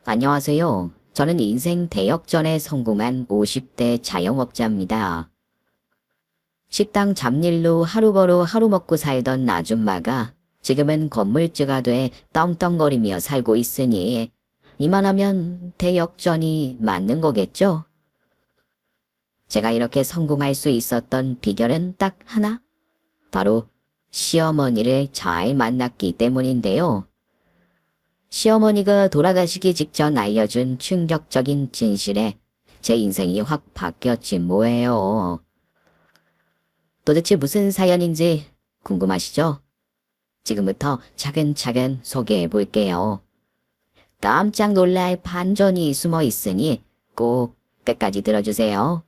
안녕하세요. 저는 인생 대역전에 성공한 50대 자영업자입니다. 식당 잡일로 하루 벌어 하루 먹고 살던 아줌마가 지금은 건물주가 돼 떵떵거리며 살고 있으니 이만하면 대역전이 맞는 거겠죠? 제가 이렇게 성공할 수 있었던 비결은 딱 하나? 바로 시어머니를 잘 만났기 때문인데요. 시어머니가 돌아가시기 직전 알려준 충격적인 진실에 제 인생이 확 바뀌었지 뭐예요. 도대체 무슨 사연인지 궁금하시죠? 지금부터 차근차근 소개해 볼게요. 깜짝 놀랄 반전이 숨어 있으니 꼭 끝까지 들어주세요.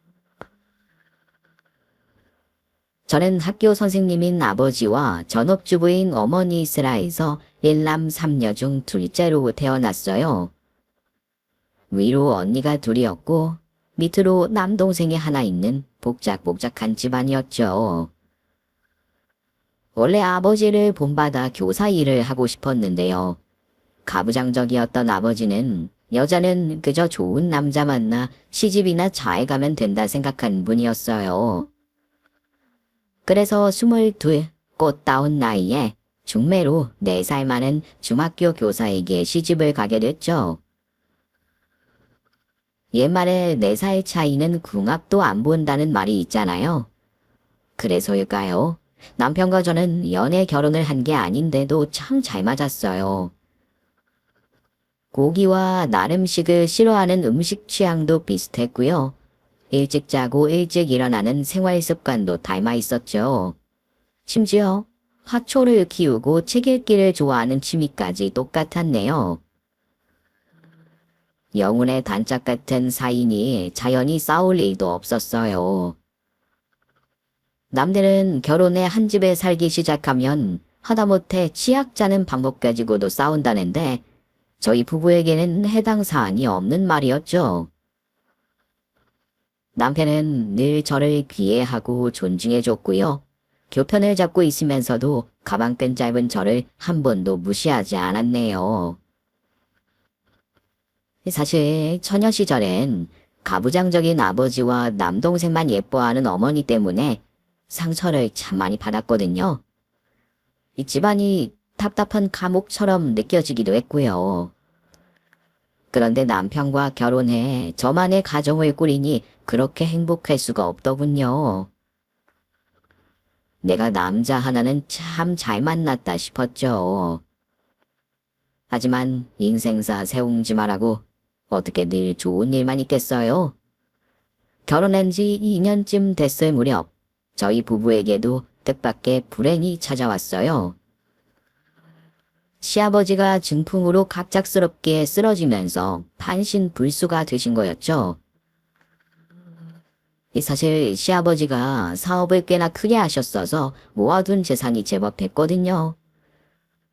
저는 학교 선생님인 아버지와 전업주부인 어머니 슬하에서 일남 삼녀 중 둘째로 태어났어요. 위로 언니가 둘이었고 밑으로 남동생이 하나 있는 복작복작한 집안이었죠. 원래 아버지를 본받아 교사 일을 하고 싶었는데요. 가부장적이었던 아버지는 여자는 그저 좋은 남자 만나 시집이나 잘 가면 된다 생각한 분이었어요. 그래서 22, 꽃다운 나이에 중매로 4살 많은 중학교 교사에게 시집을 가게 됐죠. 옛말에 4살 차이는 궁합도 안 본다는 말이 있잖아요. 그래서일까요? 남편과 저는 연애 결혼을 한 게 아닌데도 참 잘 맞았어요. 고기와 나름식을 싫어하는 음식 취향도 비슷했고요. 일찍 자고 일찍 일어나는 생활 습관도 닮아 있었죠. 심지어 화초를 키우고 책 읽기를 좋아하는 취미까지 똑같았네요. 영혼의 단짝 같은 사이니 자연히 싸울 일도 없었어요. 남들은 결혼해 한 집에 살기 시작하면 하다못해 치약 짜는 방법 가지고도 싸운다는데 저희 부부에게는 해당 사안이 없는 말이었죠. 남편은 늘 저를 귀해하고 존중해줬고요. 교편을 잡고 있으면서도 가방끈 짧은 저를 한 번도 무시하지 않았네요. 사실 처녀 시절엔 가부장적인 아버지와 남동생만 예뻐하는 어머니 때문에 상처를 참 많이 받았거든요. 이 집안이 답답한 감옥처럼 느껴지기도 했고요. 그런데 남편과 결혼해 저만의 가정을 꾸리니 그렇게 행복할 수가 없더군요. 내가 남자 하나는 참 잘 만났다 싶었죠. 하지만 인생사 세웅지 말라고 어떻게 늘 좋은 일만 있겠어요? 결혼한 지 2년쯤 됐을 무렵 저희 부부에게도 뜻밖의 불행이 찾아왔어요. 시아버지가 중풍으로 갑작스럽게 쓰러지면서 판신불수가 되신 거였죠. 사실 시아버지가 사업을 꽤나 크게 하셨어서 모아둔 재산이 제법 됐거든요.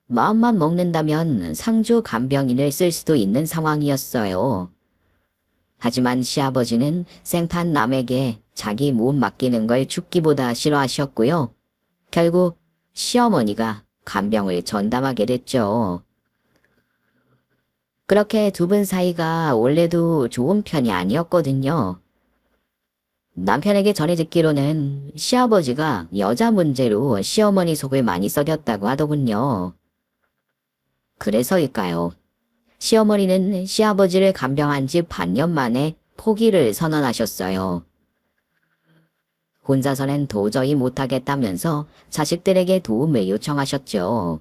마음만 먹는다면 상주 간병인을 쓸 수도 있는 상황이었어요. 하지만 시아버지는 생판 남에게 자기 몸 맡기는 걸 죽기보다 싫어하셨고요. 결국 시어머니가 간병을 전담하게 됐죠. 그렇게 두 분 사이가 원래도 좋은 편이 아니었거든요. 남편에게 전해 듣기로는 시아버지가 여자 문제로 시어머니 속을 많이 썩였다고 하더군요. 그래서일까요? 시어머니는 시아버지를 간병한 지 반년 만에 포기를 선언하셨어요. 혼자서는 도저히 못하겠다면서 자식들에게 도움을 요청하셨죠.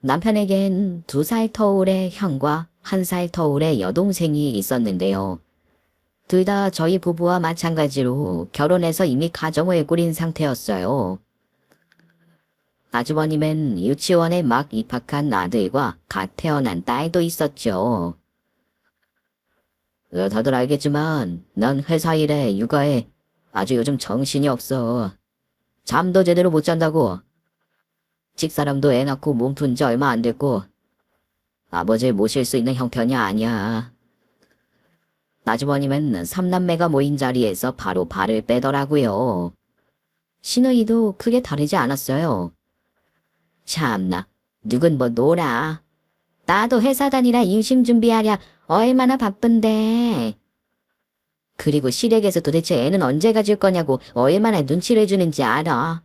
남편에겐 2살 터울의 형과 1살 터울의 여동생이 있었는데요. 둘 다 저희 부부와 마찬가지로 결혼해서 이미 가정을 꾸린 상태였어요. 아주버님은 유치원에 막 입학한 아들과 갓 태어난 딸도 있었죠. 다들 알겠지만 난 회사 일에 육아에 아주 요즘 정신이 없어. 잠도 제대로 못 잔다고. 집사람도 애 낳고 몸 푼 지 얼마 안 됐고 아버지를 모실 수 있는 형편이 아니야. 아주버님은 3남매가 모인 자리에서 바로 발을 빼더라고요. 시누이도 크게 다르지 않았어요. 참나, 누군 뭐 놀아. 나도 회사 다니라 임신 준비하랴 얼마나 바쁜데. 그리고 시댁에서 도대체 애는 언제 가질 거냐고 얼마나 눈치를 주는지 알아.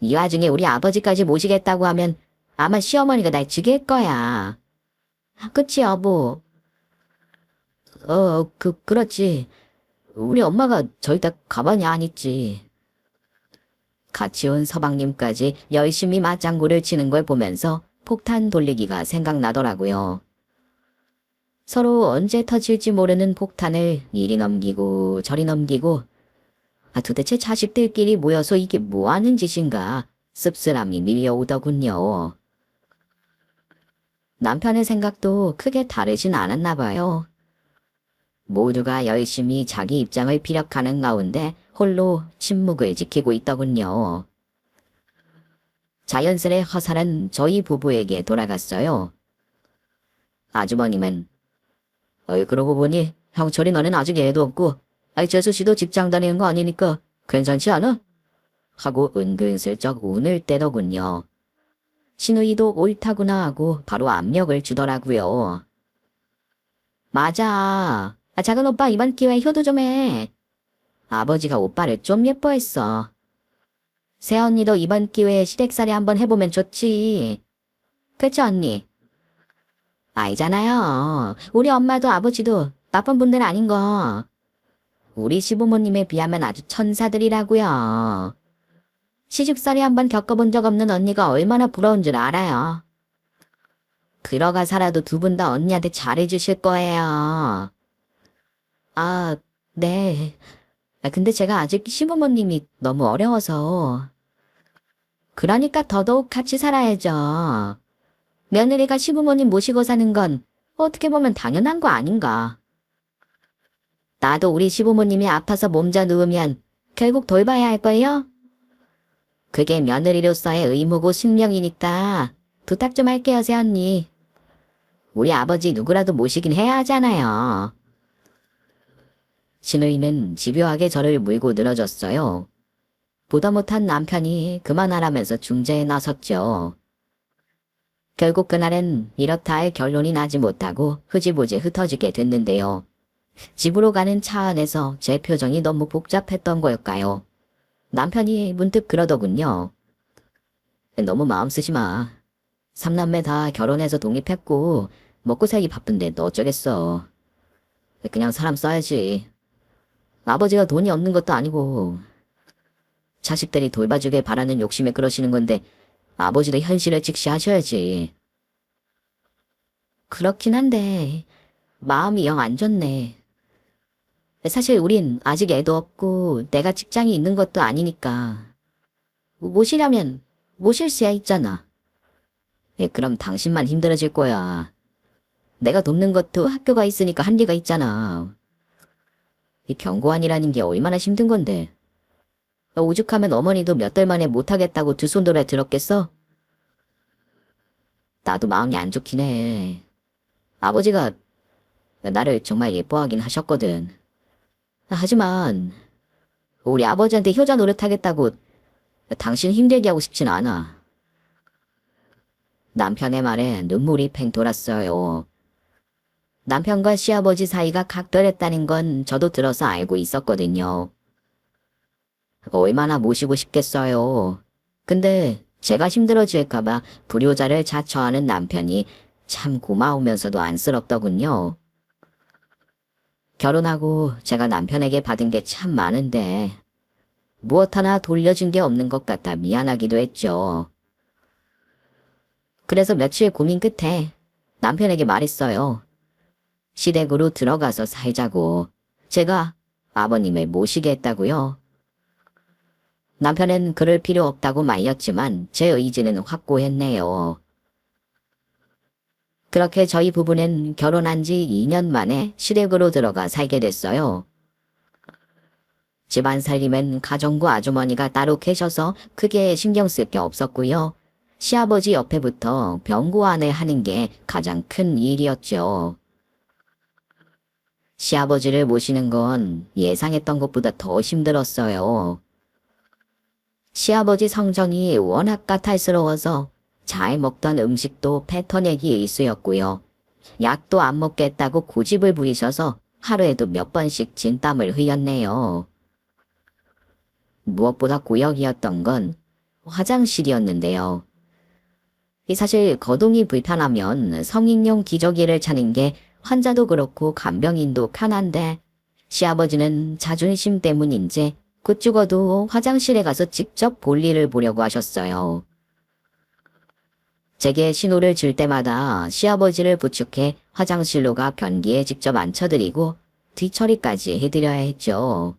이 와중에 우리 아버지까지 모시겠다고 하면 아마 시어머니가 날 죽일 거야. 그치, 여보? 그렇지. 우리 엄마가 절대 가만히 안 있지. 같이 온 서방님까지 열심히 맞장구를 치는 걸 보면서 폭탄 돌리기가 생각나더라고요. 서로 언제 터질지 모르는 폭탄을 이리 넘기고 저리 넘기고 도대체 자식들끼리 모여서 이게 뭐 하는 짓인가 씁쓸함이 밀려오더군요. 남편의 생각도 크게 다르진 않았나 봐요. 모두가 열심히 자기 입장을 피력하는 가운데 홀로 침묵을 지키고 있더군요. 자연스레 화살은 저희 부부에게 돌아갔어요. 아주머님은 그러고 보니 형철이 너는 아직 애도 없고 재수 씨도 직장 다니는 거 아니니까 괜찮지 않아? 하고 은근슬쩍 운을 떼더군요. 신우이도 옳다구나 하고 바로 압력을 주더라고요. 맞아. 작은 오빠 이번 기회에 효도 좀 해. 아버지가 오빠를 좀 예뻐했어. 새언니도 이번 기회에 시댁살이 한번 해보면 좋지. 그치 언니? 알잖아요. 우리 엄마도 아버지도 나쁜 분들 아닌 거. 우리 시부모님에 비하면 아주 천사들이라고요. 시집살이 한번 겪어본 적 없는 언니가 얼마나 부러운 줄 알아요. 그러가 살아도 두 분 다 언니한테 잘해주실 거예요. 네. 근데 제가 아직 시부모님이 너무 어려워서. 그러니까 더더욱 같이 살아야죠. 며느리가 시부모님 모시고 사는 건 어떻게 보면 당연한 거 아닌가. 나도 우리 시부모님이 아파서 몸져 누우면 결국 돌봐야 할 거예요? 그게 며느리로서의 의무고 숙명이니까 부탁 좀 할게요, 새언니. 우리 아버지 누구라도 모시긴 해야 하잖아요. 신우이는 집요하게 저를 물고 늘어졌어요. 보다 못한 남편이 그만하라면서 중재에 나섰죠. 결국 그날은 이렇다 할 결론이 나지 못하고 흐지부지 흩어지게 됐는데요. 집으로 가는 차 안에서 제 표정이 너무 복잡했던 걸까요? 남편이 문득 그러더군요. 너무 마음 쓰지 마. 삼남매 다 결혼해서 독립했고 먹고 살기 바쁜데 너 어쩌겠어. 그냥 사람 써야지. 아버지가 돈이 없는 것도 아니고 자식들이 돌봐주길 바라는 욕심에 그러시는 건데 아버지도 현실을 직시하셔야지. 그렇긴 한데 마음이 영 안 좋네. 사실 우린 아직 애도 없고 내가 직장이 있는 것도 아니니까 모시려면 모실 수야 있잖아. 그럼 당신만 힘들어질 거야. 내가 돕는 것도 학교가 있으니까 한계가 있잖아. 이 경고환이라는 게 얼마나 힘든 건데. 오죽하면 어머니도 몇 달 만에 못하겠다고 두 손 돌아 들었겠어? 나도 마음이 안 좋긴 해. 아버지가 나를 정말 예뻐하긴 하셨거든. 하지만 우리 아버지한테 효자 노릇하겠다고 당신 힘들게 하고 싶진 않아. 남편의 말에 눈물이 팽 돌았어요. 남편과 시아버지 사이가 각별했다는 건 저도 들어서 알고 있었거든요. 얼마나 모시고 싶겠어요. 근데 제가 힘들어질까봐 불효자를 자처하는 남편이 참 고마우면서도 안쓰럽더군요. 결혼하고 제가 남편에게 받은 게 참 많은데 무엇 하나 돌려준 게 없는 것 같아 미안하기도 했죠. 그래서 며칠 고민 끝에 남편에게 말했어요. 시댁으로 들어가서 살자고. 제가 아버님을 모시게 했다고요. 남편은 그럴 필요 없다고 말렸지만 제 의지는 확고했네요. 그렇게 저희 부부는 결혼한 지 2년 만에 시댁으로 들어가 살게 됐어요. 집안 살림은 가정부 아주머니가 따로 계셔서 크게 신경 쓸 게 없었고요. 시아버지 옆에부터 병고안을 하는 게 가장 큰 일이었죠. 시아버지를 모시는 건 예상했던 것보다 더 힘들었어요. 시아버지 성정이 워낙 까탈스러워서 잘 먹던 음식도 뱉어내기에 일쑤였고요. 약도 안 먹겠다고 고집을 부리셔서 하루에도 몇 번씩 진땀을 흘렸네요. 무엇보다 고역이었던 건 화장실이었는데요. 사실 거동이 불편하면 성인용 기저귀를 차는 게 환자도 그렇고 간병인도 편한데 시아버지는 자존심 때문인지 곧 죽어도 화장실에 가서 직접 볼일을 보려고 하셨어요. 제게 신호를 줄 때마다 시아버지를 부축해 화장실로 가 변기에 직접 앉혀드리고 뒤처리까지 해드려야 했죠.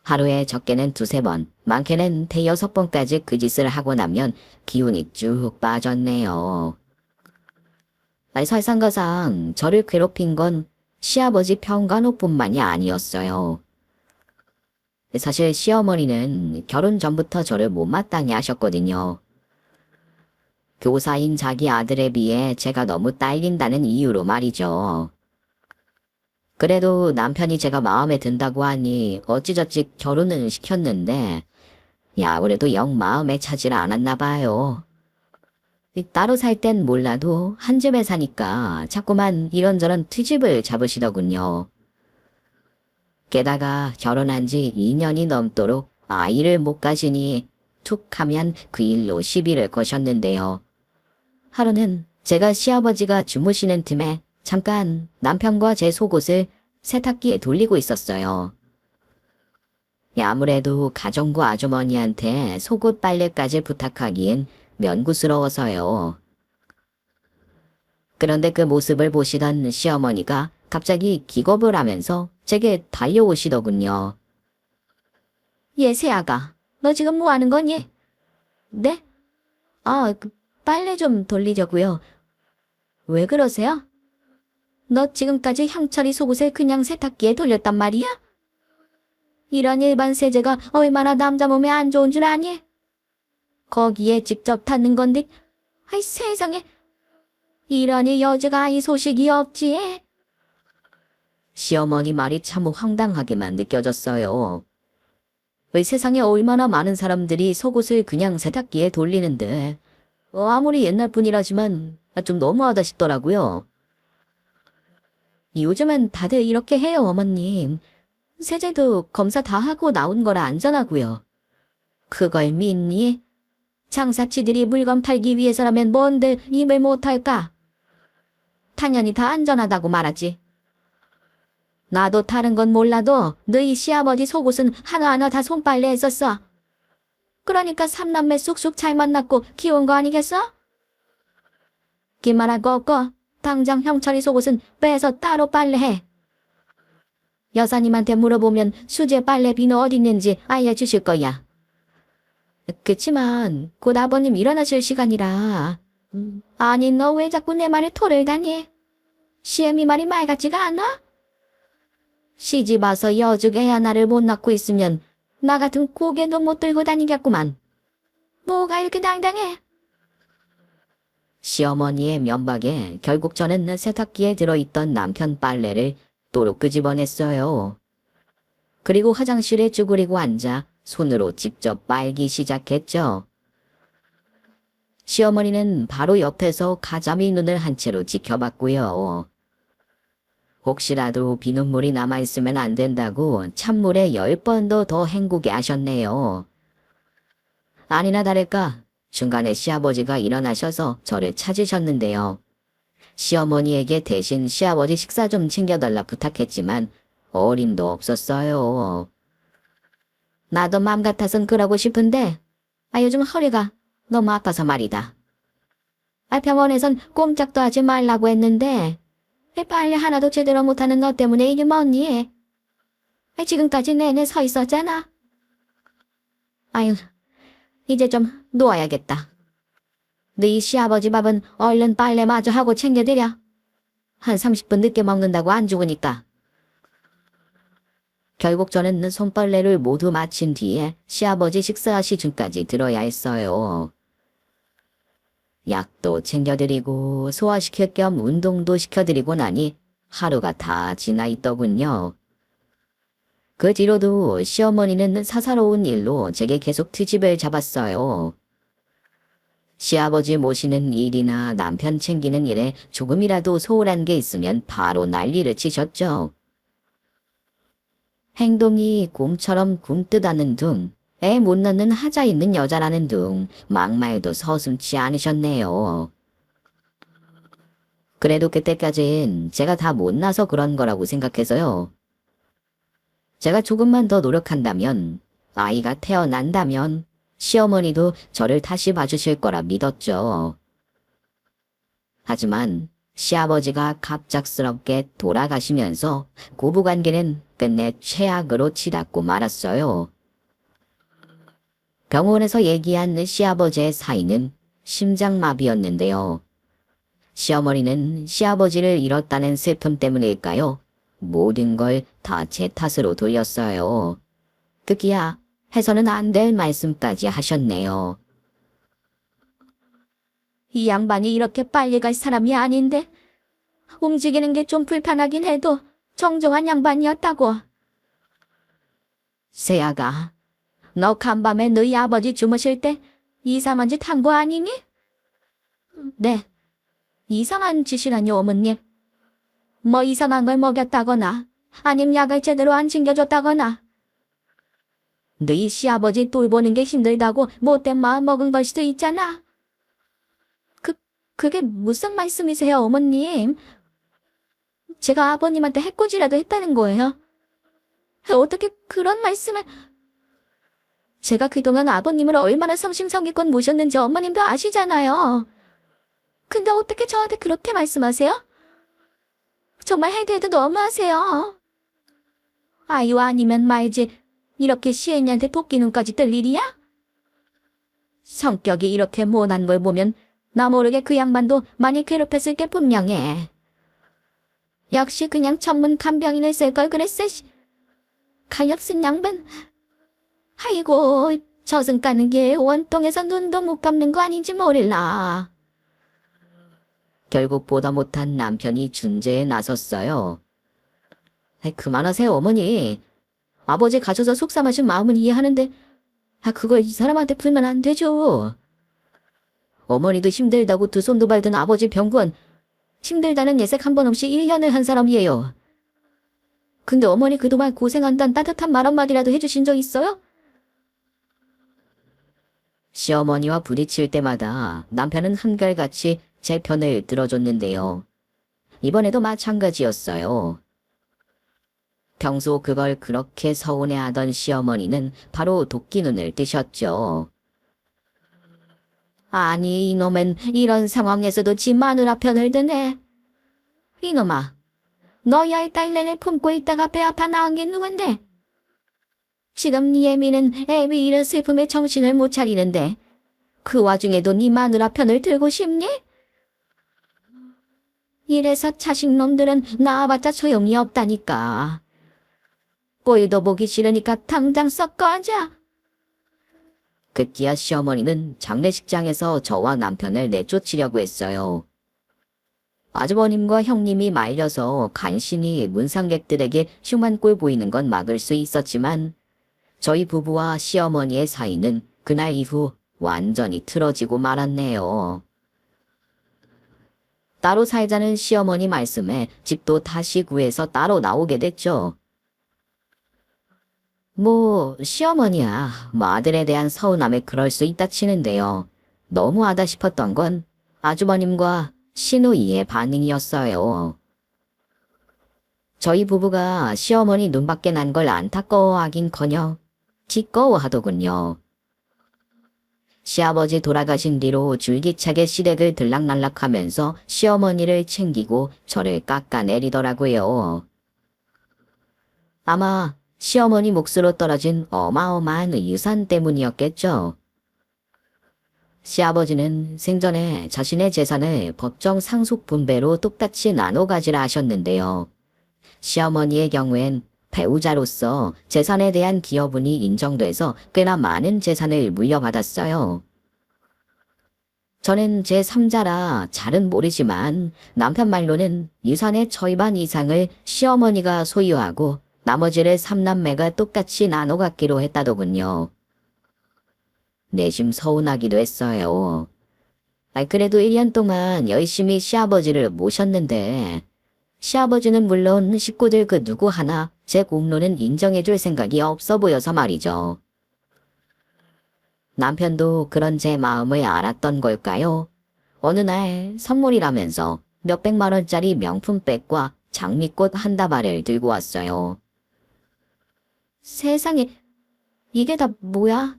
하루에 적게는 2~3번, 많게는 5~6번까지 그 짓을 하고 나면 기운이 쭉 빠졌네요. 설상가상 저를 괴롭힌 건 시아버지 평간호뿐만이 아니었어요. 사실 시어머니는 결혼 전부터 저를 못마땅해 하셨거든요. 교사인 자기 아들에 비해 제가 너무 딸린다는 이유로 말이죠. 그래도 남편이 제가 마음에 든다고 하니 어찌저찌 결혼은 시켰는데 아무래도 영 마음에 차질 않았나 봐요. 따로 살 땐 몰라도 한 집에 사니까 자꾸만 이런저런 트집을 잡으시더군요. 게다가 결혼한 지 2년이 넘도록 아이를 못 가지니 툭 하면 그 일로 시비를 거셨는데요. 하루는 제가 시아버지가 주무시는 틈에 잠깐 남편과 제 속옷을 세탁기에 돌리고 있었어요. 아무래도 가정부 아주머니한테 속옷 빨래까지 부탁하기엔 면구스러워서요. 그런데 그 모습을 보시던 시어머니가 갑자기 기겁을 하면서 제게 달려오시더군요. 새아가, 너 지금 뭐 하는 거니? 네? 빨래 좀 돌리려고요. 왜 그러세요? 너 지금까지 형철이 속옷을 그냥 세탁기에 돌렸단 말이야? 이런 일반 세제가 얼마나 남자 몸에 안 좋은 줄 아니? 거기에 직접 닿는 건데, 세상에. 이러니 여자가 이 소식이 없지. 시어머니 말이 참 황당하게만 느껴졌어요. 세상에 얼마나 많은 사람들이 속옷을 그냥 세탁기에 돌리는데 아무리 옛날 분이라지만 좀 너무하다 싶더라고요. 요즘은 다들 이렇게 해요, 어머님. 세제도 검사 다 하고 나온 거라 안전하고요. 그걸 믿니? 장사치들이 물건 팔기 위해서라면 뭔데 입을 못할까? 당연히 다 안전하다고 말하지. 나도 다른 건 몰라도 너희 시아버지 속옷은 하나하나 다 손빨래 했었어. 그러니까 삼남매 쑥쑥 잘 만났고 키운 거 아니겠어? 기만할 거 없고 당장 형철이 속옷은 빼서 따로 빨래해. 여사님한테 물어보면 수제 빨래 비누 어디 있는지 알려주실 거야. 그치만 곧 아버님 일어나실 시간이라. 아니 너 왜 자꾸 내 말에 토를 다니? 시애미 말이 말 같지가 않아? 시집 와서 여죽 애 하나를 못 낳고 있으면 나 같은 고개도 못 들고 다니겠구만. 뭐가 이렇게 당당해? 시어머니의 면박에 결국 저는 세탁기에 들어있던 남편 빨래를 또로 끄집어냈어요. 그리고 화장실에 쭈그리고 앉아 손으로 직접 빨기 시작했죠. 시어머니는 바로 옆에서 가자미 눈을 한 채로 지켜봤고요. 혹시라도 비눗물이 남아있으면 안 된다고 찬물에 10번도 더 헹구게 하셨네요. 아니나 다를까 중간에 시아버지가 일어나셔서 저를 찾으셨는데요. 시어머니에게 대신 시아버지 식사 좀 챙겨달라 부탁했지만 어림도 없었어요. 나도 맘 같아선 그러고 싶은데 요즘 허리가 너무 아파서 말이다. 병원에선 꼼짝도 하지 말라고 했는데 빨래 하나도 제대로 못하는 너 때문에 이게 뭐니? 지금까지 내내 서 있었잖아. 이제 좀 누워야겠다. 너희 시아버지 밥은 얼른 빨래 마저 하고 챙겨드려. 한 30분 늦게 먹는다고 안 죽으니까. 결국 저는 손빨래를 모두 마친 뒤에 시아버지 식사 시중까지 들어야 했어요. 약도 챙겨드리고 소화시킬 겸 운동도 시켜드리고 나니 하루가 다 지나 있더군요. 그 뒤로도 시어머니는 사사로운 일로 제게 계속 트집을 잡았어요. 시아버지 모시는 일이나 남편 챙기는 일에 조금이라도 소홀한 게 있으면 바로 난리를 치셨죠. 행동이 곰처럼 굼뜨다는 둥, 애 못 낳는 하자 있는 여자라는 둥, 막말도 서슴지 않으셨네요. 그래도 그때까진 제가 다 못나서 그런 거라고 생각해서요. 제가 조금만 더 노력한다면, 아이가 태어난다면, 시어머니도 저를 다시 봐주실 거라 믿었죠. 하지만 시아버지가 갑작스럽게 돌아가시면서 고부관계는 끝내 최악으로 치닫고 말았어요. 병원에서 얘기한 시아버지의 사인은 심장마비였는데요. 시어머니는 시아버지를 잃었다는 슬픔 때문일까요? 모든 걸 다 제 탓으로 돌렸어요. 급기야 해서는 안 될 말씀까지 하셨네요. 이 양반이 이렇게 빨리 갈 사람이 아닌데 움직이는 게 좀 불편하긴 해도 정정한 양반이었다고. 세아가, 너 간밤에 너희 아버지 주무실 때 이상한 짓 한 거 아니니? 네. 이상한 짓이라뇨, 어머님. 뭐 이상한 걸 먹였다거나 아님 약을 제대로 안 챙겨줬다거나. 너희 시아버지 돌보는 게 힘들다고 못된 마음 먹은 걸 수도 있잖아. 그게 무슨 말씀이세요, 어머님? 제가 아버님한테 해코지라도 했다는 거예요? 어떻게 그런 말씀을... 제가 그동안 아버님을 얼마나 성심성의껏 모셨는지 어머님도 아시잖아요. 근데 어떻게 저한테 그렇게 말씀하세요? 정말 해도 너무하세요. 아이와 아니면 말지 이렇게 시애미한테 토끼 눈까지 뜰 일이야? 성격이 이렇게 모난 걸 보면 나 모르게 그 양반도 많이 괴롭혔을 게 분명해. 역시 그냥 전문 간병인을 쓸 걸 그랬어. 가엾은 양반. 아이고, 저승 가는 게 원통에서 눈도 못 감는 거 아닌지 모를라. 결국 보다 못한 남편이 중재에 나섰어요. 그만하세요, 어머니. 아버지 가셔서 속상하신 마음은 이해하는데 그걸 이 사람한테 풀면 안 되죠. 어머니도 힘들다고 두 손도 발든 아버지 병건 힘들다는 예색 한 번 없이 1년을 한 사람이에요. 근데 어머니 그동안 고생한다는 따뜻한 말 한마디라도 해주신 적 있어요? 시어머니와 부딪힐 때마다 남편은 한결같이 제 편을 들어줬는데요. 이번에도 마찬가지였어요. 평소 그걸 그렇게 서운해하던 시어머니는 바로 도끼 눈을 뜨셨죠. 아니 이놈은 이런 상황에서도 지 마누라 편을 드네. 이놈아, 너야 딸내를 품고 있다가 배 아파 나은 게 누군데? 지금 네 애미는 애미 잃은 슬픔에 정신을 못 차리는데 그 와중에도 네 마누라 편을 들고 싶니? 이래서 자식놈들은 낳아봤자 소용이 없다니까. 꼴도 보기 싫으니까 당장 썩 꺼져. 급기야 시어머니는 장례식장에서 저와 남편을 내쫓으려고 했어요. 아주버님과 형님이 말려서 간신히 문상객들에게 흉한 꼴 보이는 건 막을 수 있었지만 저희 부부와 시어머니의 사이는 그날 이후 완전히 틀어지고 말았네요. 따로 살자는 시어머니 말씀에 집도 다시 구해서 따로 나오게 됐죠. 시어머니야, 아들에 대한 서운함에 그럴 수 있다 치는데요. 너무하다 싶었던 건 아주버님과 시누이의 반응이었어요. 저희 부부가 시어머니 눈밖에 난 걸 안타까워하긴커녕 기꺼워하더군요. 시아버지 돌아가신 뒤로 줄기차게 시댁을 들락날락하면서 시어머니를 챙기고 저를 깎아내리더라고요. 아마 시어머니 몫으로 떨어진 어마어마한 유산 때문이었겠죠. 시아버지는 생전에 자신의 재산을 법정 상속 분배로 똑같이 나눠 가지라 하셨는데요. 시어머니의 경우엔 배우자로서 재산에 대한 기여분이 인정돼서 꽤나 많은 재산을 물려받았어요. 저는 제3자라 잘은 모르지만 남편 말로는 유산의 절반 이상을 시어머니가 소유하고 나머지를 3남매가 똑같이 나눠 갖기로 했다더군요. 내심 서운하기도 했어요. 그래도 1년 동안 열심히 시아버지를 모셨는데, 시아버지는 물론 식구들 그 누구 하나 제 공로는 인정해줄 생각이 없어 보여서 말이죠. 남편도 그런 제 마음을 알았던 걸까요? 어느 날 선물이라면서 몇백만 원짜리 명품백과 장미꽃 한 다발을 들고 왔어요. 세상에, 이게 다 뭐야?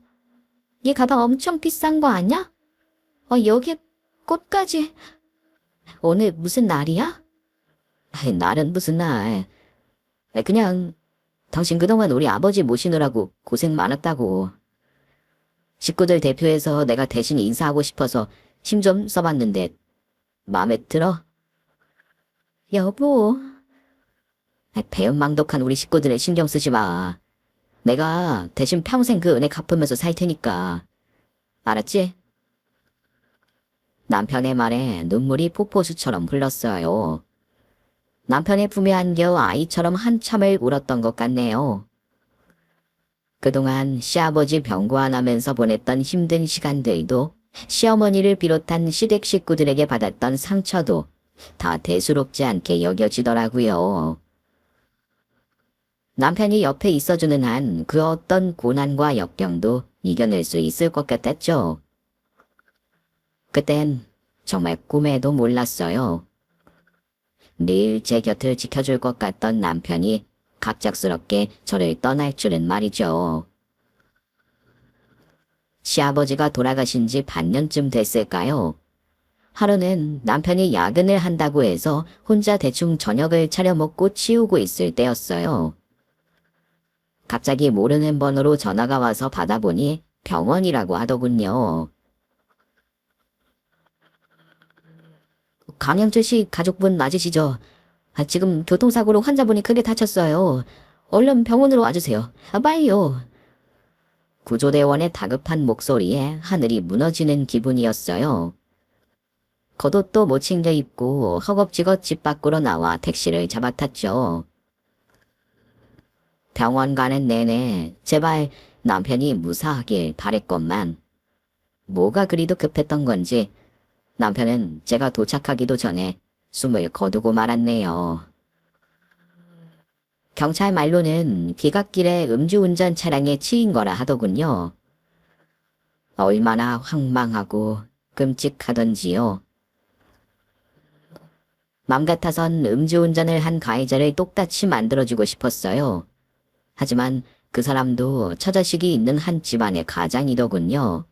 이 가방 엄청 비싼 거 아니야? 여기에 꽃까지. 오늘 무슨 날이야? 날은 무슨 날. 그냥 당신 그동안 우리 아버지 모시느라고 고생 많았다고. 식구들 대표해서 내가 대신 인사하고 싶어서 힘 좀 써봤는데 마음에 들어? 여보. 배은망덕한 우리 식구들에 신경 쓰지 마. 내가 대신 평생 그 은혜 갚으면서 살 테니까. 알았지? 남편의 말에 눈물이 폭포수처럼 흘렀어요. 남편의 품에 안겨 아이처럼 한참을 울었던 것 같네요. 그동안 시아버지 병고안하면서 보냈던 힘든 시간들도 시어머니를 비롯한 시댁 식구들에게 받았던 상처도 다 대수롭지 않게 여겨지더라고요. 남편이 옆에 있어주는 한 그 어떤 고난과 역경도 이겨낼 수 있을 것 같았죠. 그땐 정말 꿈에도 몰랐어요. 늘 제 곁을 지켜줄 것 같던 남편이 갑작스럽게 저를 떠날 줄은 말이죠. 시아버지가 돌아가신 지 반년쯤 됐을까요? 하루는 남편이 야근을 한다고 해서 혼자 대충 저녁을 차려 먹고 치우고 있을 때였어요. 갑자기 모르는 번호로 전화가 와서 받아보니 병원이라고 하더군요. 강영철 씨 가족분 맞으시죠? 지금 교통사고로 환자분이 크게 다쳤어요. 얼른 병원으로 와주세요. 빨리요. 구조대원의 다급한 목소리에 하늘이 무너지는 기분이었어요. 겉옷도 못 챙겨 입고 허겁지겁 집 밖으로 나와 택시를 잡아탔죠. 병원 가는 내내 제발 남편이 무사하길 바랬건만 뭐가 그리도 급했던 건지 남편은 제가 도착하기도 전에 숨을 거두고 말았네요. 경찰 말로는 귀갓길에 음주운전 차량에 치인 거라 하더군요. 얼마나 황망하고 끔찍하던지요. 맘 같아선 음주운전을 한 가해자를 똑같이 만들어주고 싶었어요. 하지만 그 사람도 처자식이 있는 한 집안의 가장이더군요.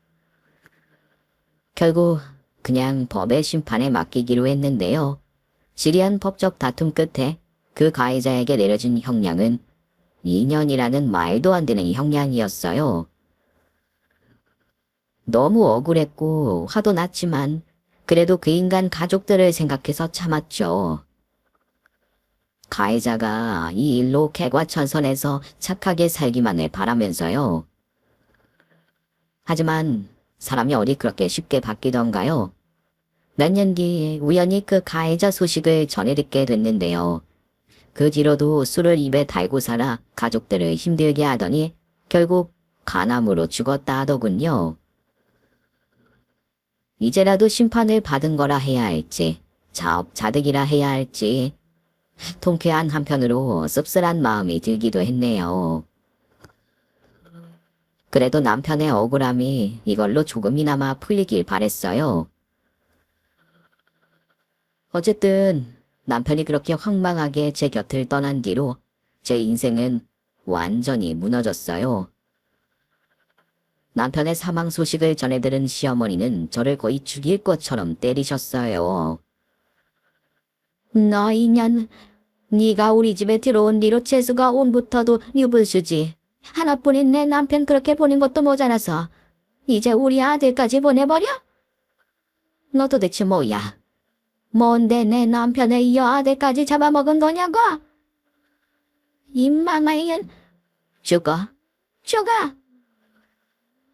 결국 그냥 법의 심판에 맡기기로 했는데요. 지리한 법적 다툼 끝에 그 가해자에게 내려진 형량은 2년이라는 말도 안 되는 형량이었어요. 너무 억울했고 화도 났지만 그래도 그 인간 가족들을 생각해서 참았죠. 가해자가 이 일로 개과천선해서 착하게 살기만을 바라면서요. 하지만 사람이 어디 그렇게 쉽게 바뀌던가요? 몇 년 뒤 우연히 그 가해자 소식을 전해 듣게 됐는데요. 그 뒤로도 술을 입에 달고 살아 가족들을 힘들게 하더니 결국 간암으로 죽었다 하더군요. 이제라도 심판을 받은 거라 해야 할지 자업자득이라 해야 할지 통쾌한 한편으로 씁쓸한 마음이 들기도 했네요. 그래도 남편의 억울함이 이걸로 조금이나마 풀리길 바랬어요. 어쨌든 남편이 그렇게 황망하게 제 곁을 떠난 뒤로 제 인생은 완전히 무너졌어요. 남편의 사망 소식을 전해들은 시어머니는 저를 거의 죽일 것처럼 때리셨어요. 너 이년, 네가 우리 집에 들어온 뒤로 재수가 온부터도 유불수지. 하나뿐인 내 남편 그렇게 보는 것도 모자라서 이제 우리 아들까지 보내버려? 너 도대체 뭐야? 뭔데 내 남편의 이 아들까지 잡아먹은 거냐고? 이 망아이는 죽어.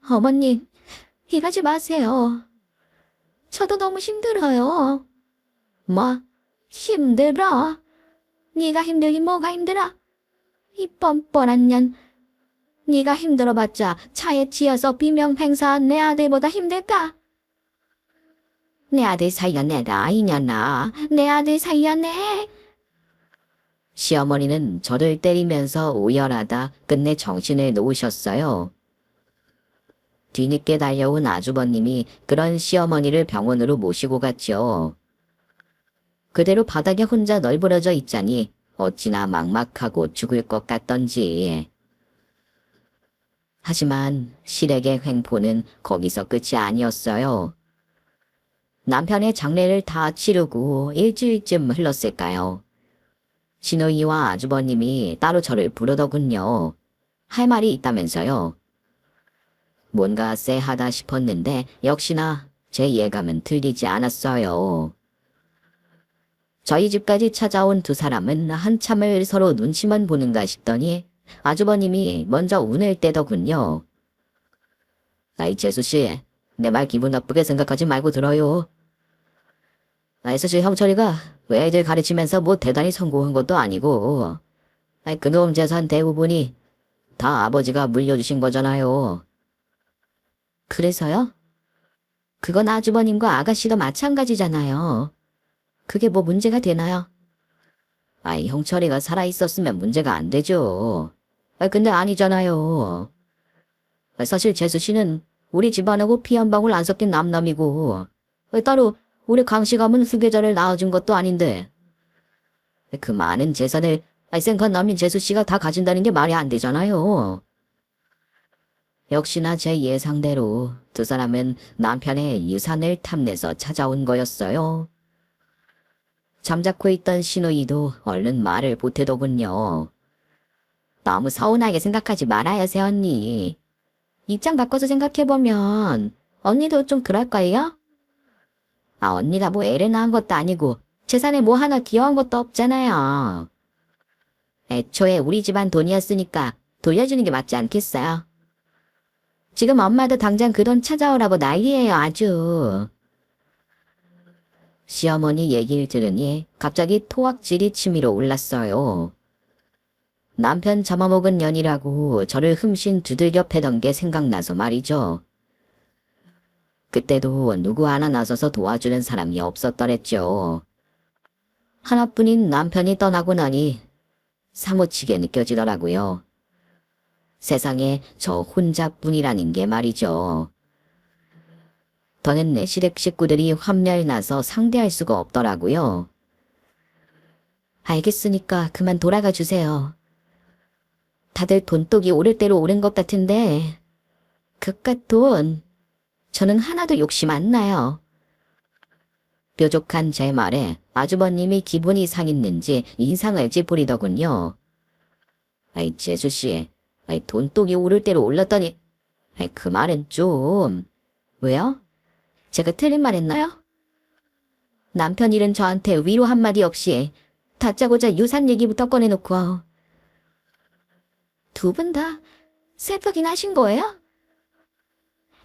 어머님, 이러지 마세요. 저도 너무 힘들어요. 뭐? 힘들어? 네가 힘들긴 뭐가 힘들어? 이 뻔뻔한 년. 네가 힘들어봤자 차에 치여서 비명 행사한 내 아들보다 힘들까? 내 아들 살려내라, 이년아. 내 아들 살려내. 시어머니는 저를 때리면서 오열하다 끝내 정신을 놓으셨어요. 뒤늦게 달려온 아주버님이 그런 시어머니를 병원으로 모시고 갔죠. 그대로 바닥에 혼자 널브러져 있자니 어찌나 막막하고 죽을 것 같던지. 하지만 실액의 횡포는 거기서 끝이 아니었어요. 남편의 장례를 다 치르고 일주일쯤 흘렀을까요? 시누이와 아주버님이 따로 저를 부르더군요. 할 말이 있다면서요. 뭔가 쎄하다 싶었는데 역시나 제 예감은 틀리지 않았어요. 저희 집까지 찾아온 두 사람은 한참을 서로 눈치만 보는가 싶더니 아주버님이 먼저 운을 떼더군요. 아이 재수씨, 내 말 기분 나쁘게 생각하지 말고 들어요. 아이 사실 형철이가 왜 애들 가르치면서 뭐 대단히 성공한 것도 아니고 아이 그놈 재산 대부분이 다 아버지가 물려주신 거잖아요. 그래서요? 그건 아주버님과 아가씨도 마찬가지잖아요. 그게 뭐 문제가 되나요? 아이 형철이가 살아있었으면 문제가 안 되죠. 근데 아니잖아요. 사실 재수씨는 우리 집안하고 피 한 방울 안 섞인 남남이고 따로 우리 강씨감은 후계자를 낳아준 것도 아닌데 그 많은 재산을 생간 남인 재수씨가 다 가진다는 게 말이 안 되잖아요. 역시나 제 예상대로 두 사람은 남편의 유산을 탐내서 찾아온 거였어요. 잠자코 있던 시누이도 얼른 말을 보태더군요. 너무 서운하게 생각하지 말아요, 새언니. 입장 바꿔서 생각해보면 언니도 좀 그럴 거예요? 언니가 뭐 애를 낳은 것도 아니고 재산에 뭐 하나 기여한 것도 없잖아요. 애초에 우리 집안 돈이었으니까 돌려주는 게 맞지 않겠어요? 지금 엄마도 당장 그 돈 찾아오라고 난리예요, 아주. 시어머니 얘기를 들으니 갑자기 토악질이 치밀어 올랐어요. 남편 잡아먹은 년이라고 저를 흠씬 두들겨 패던 게 생각나서 말이죠. 그때도 누구 하나 나서서 도와주는 사람이 없었더랬죠. 하나뿐인 남편이 떠나고 나니 사무치게 느껴지더라고요. 세상에 저 혼자뿐이라는 게 말이죠. 더는 내 시댁 식구들이 환멸나서 상대할 수가 없더라고요. 알겠으니까 그만 돌아가 주세요. 다들 돈독이 오를 대로 오른 것 같은데 그깟 돈 저는 하나도 욕심 안 나요. 뾰족한 제 말에 아주버님이 기분이 상했는지 인상을 찌푸리더군요. 아이 재수씨, 돈독이 오를 대로 올랐더니 그 말은 좀... 왜요? 제가 틀린 말 했나요? 남편 일은 저한테 위로 한마디 없이 다짜고짜 유산 얘기부터 꺼내놓고 두 분 다 슬프긴 하신 거예요?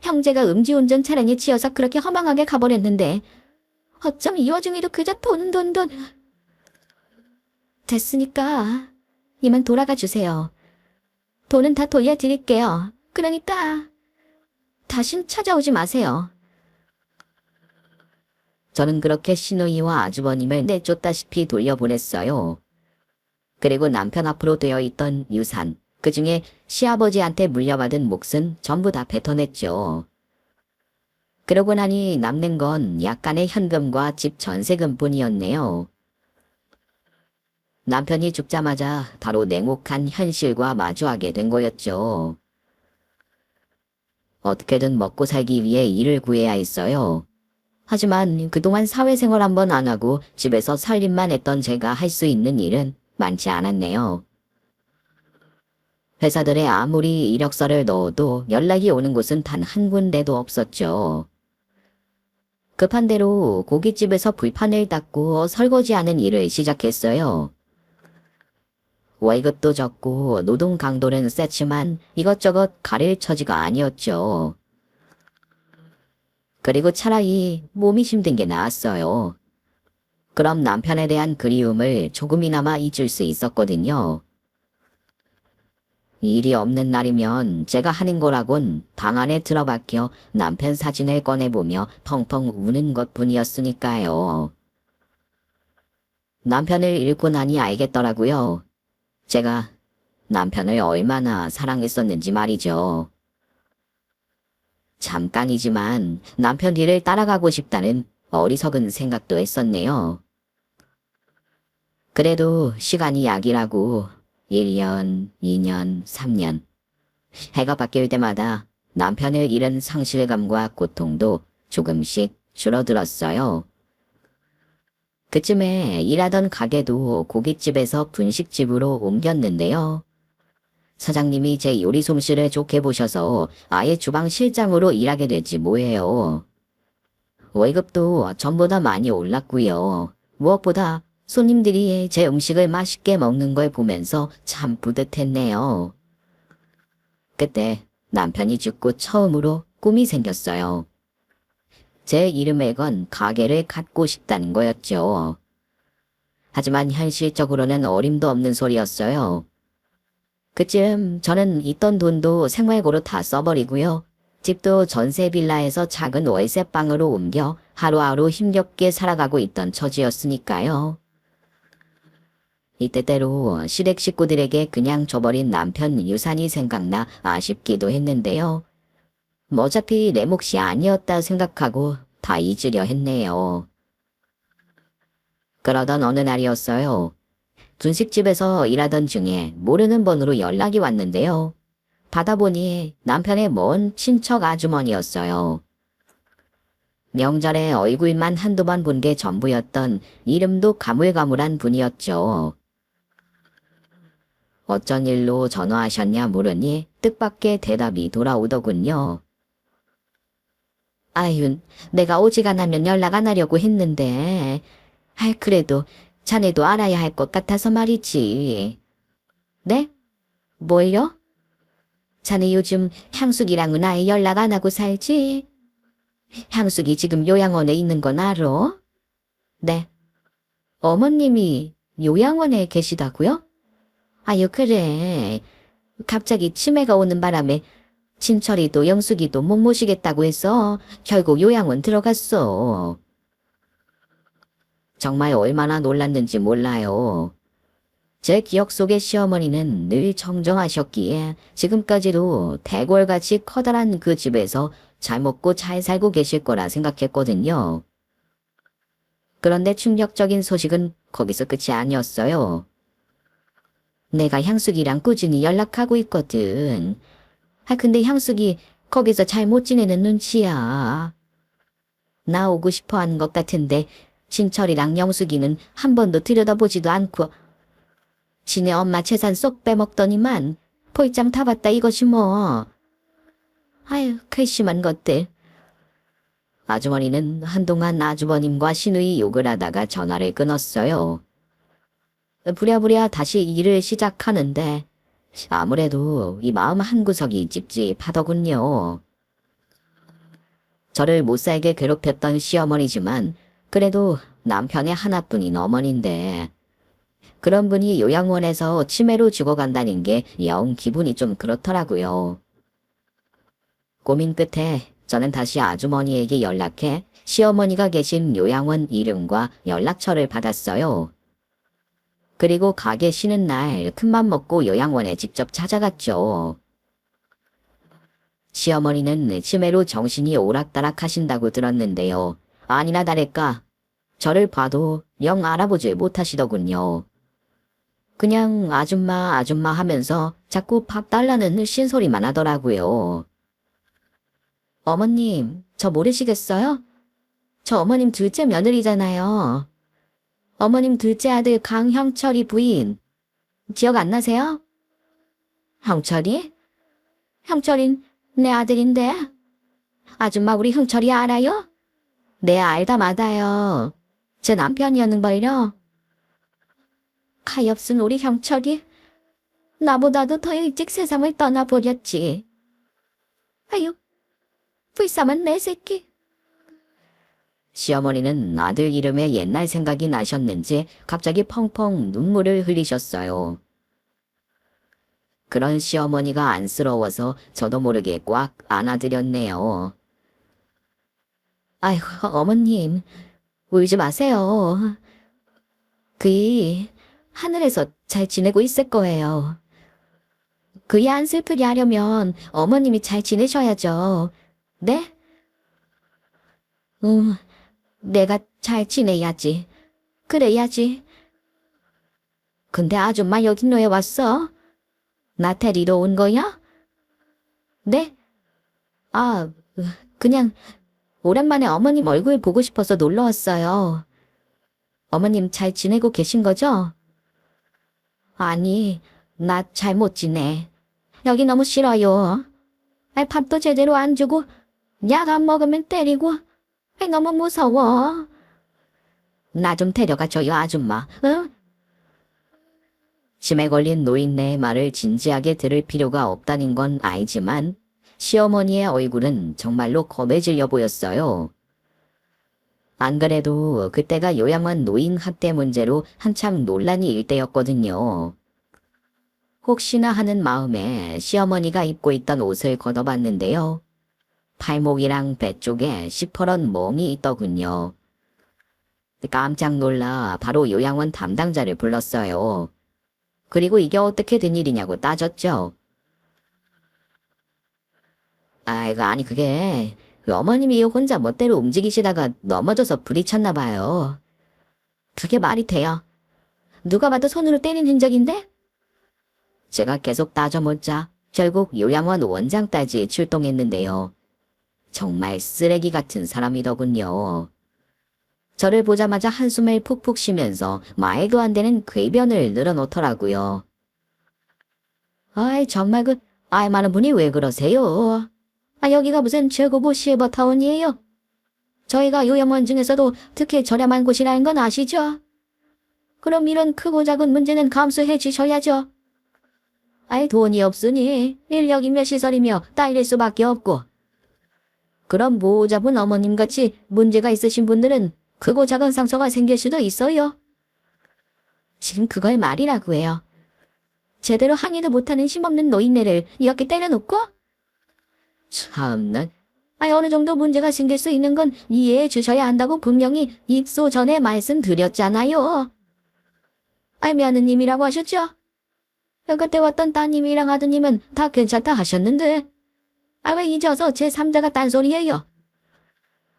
형제가 음주운전 차량에 치여서 그렇게 허망하게 가버렸는데 어쩜 이 와중에도 그저 돈. 됐으니까 이만 돌아가 주세요. 돈은 다 돌려드릴게요. 그러니까 다신 찾아오지 마세요. 저는 그렇게 시누이와 아주버님을 내쫓다시피 돌려보냈어요. 그리고 남편 앞으로 되어 있던 유산, 그중에 시아버지한테 물려받은 몫은 전부 다 뱉어냈죠. 그러고 나니 남는 건 약간의 현금과 집 전세금뿐이었네요. 남편이 죽자마자 바로 냉혹한 현실과 마주하게 된 거였죠. 어떻게든 먹고 살기 위해 일을 구해야 했어요. 하지만 그동안 사회생활 한 번 안 하고 집에서 살림만 했던 제가 할 수 있는 일은 많지 않았네요. 회사들에 아무리 이력서를 넣어도 연락이 오는 곳은 단 한 군데도 없었죠. 급한 대로 고깃집에서 불판을 닦고 설거지하는 일을 시작했어요. 월급도 적고 노동 강도는 세지만 이것저것 가릴 처지가 아니었죠. 그리고 차라리 몸이 힘든 게 나았어요. 그럼 남편에 대한 그리움을 조금이나마 잊을 수 있었거든요. 일이 없는 날이면 제가 하는 거라곤 방 안에 들어박혀 남편 사진을 꺼내보며 펑펑 우는 것뿐이었으니까요. 남편을 잃고 나니 알겠더라고요. 제가 남편을 얼마나 사랑했었는지 말이죠. 잠깐이지만 남편 뒤를 따라가고 싶다는 어리석은 생각도 했었네요. 그래도 시간이 약이라고 1년, 2년, 3년. 해가 바뀔 때마다 남편을 잃은 상실감과 고통도 조금씩 줄어들었어요. 그쯤에 일하던 가게도 고깃집에서 분식집으로 옮겼는데요. 사장님이 제 요리 솜씨를 좋게 보셔서 아예 주방 실장으로 일하게 됐지 뭐예요. 월급도 전보다 많이 올랐고요. 무엇보다 손님들이 제 음식을 맛있게 먹는 걸 보면서 참 뿌듯했네요. 그때 남편이 죽고 처음으로 꿈이 생겼어요. 제 이름에 건 가게를 갖고 싶다는 거였죠. 하지만 현실적으로는 어림도 없는 소리였어요. 그쯤 저는 있던 돈도 생활고로 다 써버리고요. 집도 전세 빌라에서 작은 월세방으로 옮겨 하루하루 힘겹게 살아가고 있던 처지였으니까요. 이때때로 시댁 식구들에게 그냥 줘버린 남편 유산이 생각나 아쉽기도 했는데요. 어차피 내 몫이 아니었다 생각하고 다 잊으려 했네요. 그러던 어느 날이었어요. 분식집에서 일하던 중에 모르는 번호로 연락이 왔는데요. 받아보니 남편의 먼 친척 아주머니였어요. 명절에 얼굴만 한두 번 본 게 전부였던 이름도 가물가물한 분이었죠. 어쩐 일로 전화하셨냐 물으니 뜻밖의 대답이 돌아오더군요. 아윤, 내가 오지간하면 연락 안 하려고 했는데, 그래도 자네도 알아야 할 것 같아서 말이지. 네? 뭘요? 자네 요즘 향숙이랑은 아예 연락 안 하고 살지? 향숙이 지금 요양원에 있는 건 알아? 네. 어머님이 요양원에 계시다고요? 아유, 그래. 갑자기 치매가 오는 바람에 진철이도 영숙이도 못 모시겠다고 해서 결국 요양원 들어갔어. 정말 얼마나 놀랐는지 몰라요. 제 기억 속의 시어머니는 늘 정정하셨기에 지금까지도 대궐같이 커다란 그 집에서 잘 먹고 잘 살고 계실 거라 생각했거든요. 그런데 충격적인 소식은 거기서 끝이 아니었어요. 내가 향숙이랑 꾸준히 연락하고 있거든. 근데 향숙이 거기서 잘 못 지내는 눈치야. 나 오고 싶어 하는 것 같은데 진철이랑 영숙이는 한 번도 들여다보지도 않고 지네 엄마 재산 쏙 빼먹더니만 볼장 타봤다 이것이 뭐. 아유, 괘씸한 것들. 아주머니는 한동안 아주버님과 시누이 욕을 하다가 전화를 끊었어요. 부랴부랴 다시 일을 시작하는데 아무래도 이 마음 한구석이 찝찝하더군요. 저를 못살게 괴롭혔던 시어머니지만 그래도 남편의 하나뿐인 어머니인데 그런 분이 요양원에서 치매로 죽어간다는 게 영 기분이 좀 그렇더라고요. 고민 끝에 저는 다시 아주머니에게 연락해 시어머니가 계신 요양원 이름과 연락처를 받았어요. 그리고 가게 쉬는 날 큰맘 먹고 요양원에 직접 찾아갔죠. 시어머니는 치매로 정신이 오락가락 하신다고 들었는데요. 아니나 다를까 저를 봐도 영 알아보질 못하시더군요. 그냥 아줌마 아줌마 하면서 자꾸 밥 달라는 신소리만 하더라고요. 어머님, 저 모르시겠어요? 저 어머님 둘째 며느리잖아요. 어머님 둘째 아들 강형철이 부인. 기억 안 나세요? 형철이? 형철인 내 아들인데. 아줌마 우리 형철이 알아요? 네, 알다 마다요. 제 남편이었는 걸요. 가엾은 우리 형철이 나보다도 더 일찍 세상을 떠나버렸지. 아유, 불쌍한 내 새끼. 시어머니는 아들 이름에 옛날 생각이 나셨는지 갑자기 펑펑 눈물을 흘리셨어요. 그런 시어머니가 안쓰러워서 저도 모르게 꽉 안아드렸네요. 아이고, 어머님, 울지 마세요. 그이 하늘에서 잘 지내고 있을 거예요. 그이 안 슬프게 하려면 어머님이 잘 지내셔야죠. 네? 응, 내가 잘 지내야지. 그래야지. 근데 아줌마 여긴 왜 왔어? 나 데리러 온 거야? 네? 아, 그냥 오랜만에 어머님 얼굴 보고 싶어서 놀러 왔어요. 어머님 잘 지내고 계신 거죠? 아니, 나 잘 못 지내. 여기 너무 싫어요. 밥도 제대로 안 주고 약 안 먹으면 때리고 너무 무서워. 나 좀 데려가줘요, 아줌마. 응? 짐에 걸린 노인네의 말을 진지하게 들을 필요가 없다는 건 알지만 시어머니의 얼굴은 정말로 검해질려 보였어요. 안 그래도 그때가 요양원 노인 학대 문제로 한참 논란이 일 때였거든요. 혹시나 하는 마음에 시어머니가 입고 있던 옷을 걷어봤는데요. 팔목이랑 배 쪽에 시퍼런 멍이 있더군요. 깜짝 놀라 바로 요양원 담당자를 불렀어요. 그리고 이게 어떻게 된 일이냐고 따졌죠. 아니 그게 어머님이 혼자 멋대로 움직이시다가 넘어져서 부딪혔나 봐요. 그게 말이 돼요. 누가 봐도 손으로 때린 흔적인데? 제가 계속 따져묻자 결국 요양원 원장까지 출동했는데요. 정말 쓰레기 같은 사람이더군요. 저를 보자마자 한숨을 푹푹 쉬면서 말도 안 되는 궤변을 늘어놓더라고요. 정말 많은 분이 왜 그러세요? 여기가 무슨 최고급 실버타운이에요? 저희가 요양원 중에서도 특히 저렴한 곳이라는 건 아시죠? 그럼 이런 크고 작은 문제는 감수해 주셔야죠. 돈이 없으니 인력이며 시설이며 딸릴 수밖에 없고. 그럼 보호자분 어머님같이 문제가 있으신 분들은 크고 작은 상처가 생길 수도 있어요. 지금 그걸 말이라고 해요. 제대로 항의도 못하는 힘없는 노인네를 이렇게 때려놓고? 참나. 어느 정도 문제가 생길 수 있는 건 이해해 주셔야 한다고 분명히 입소 전에 말씀드렸잖아요. 며느님이라고 하셨죠? 그때 왔던 따님이랑 아드님은 다 괜찮다 하셨는데 왜 잊어서 제3자가 딴소리예요?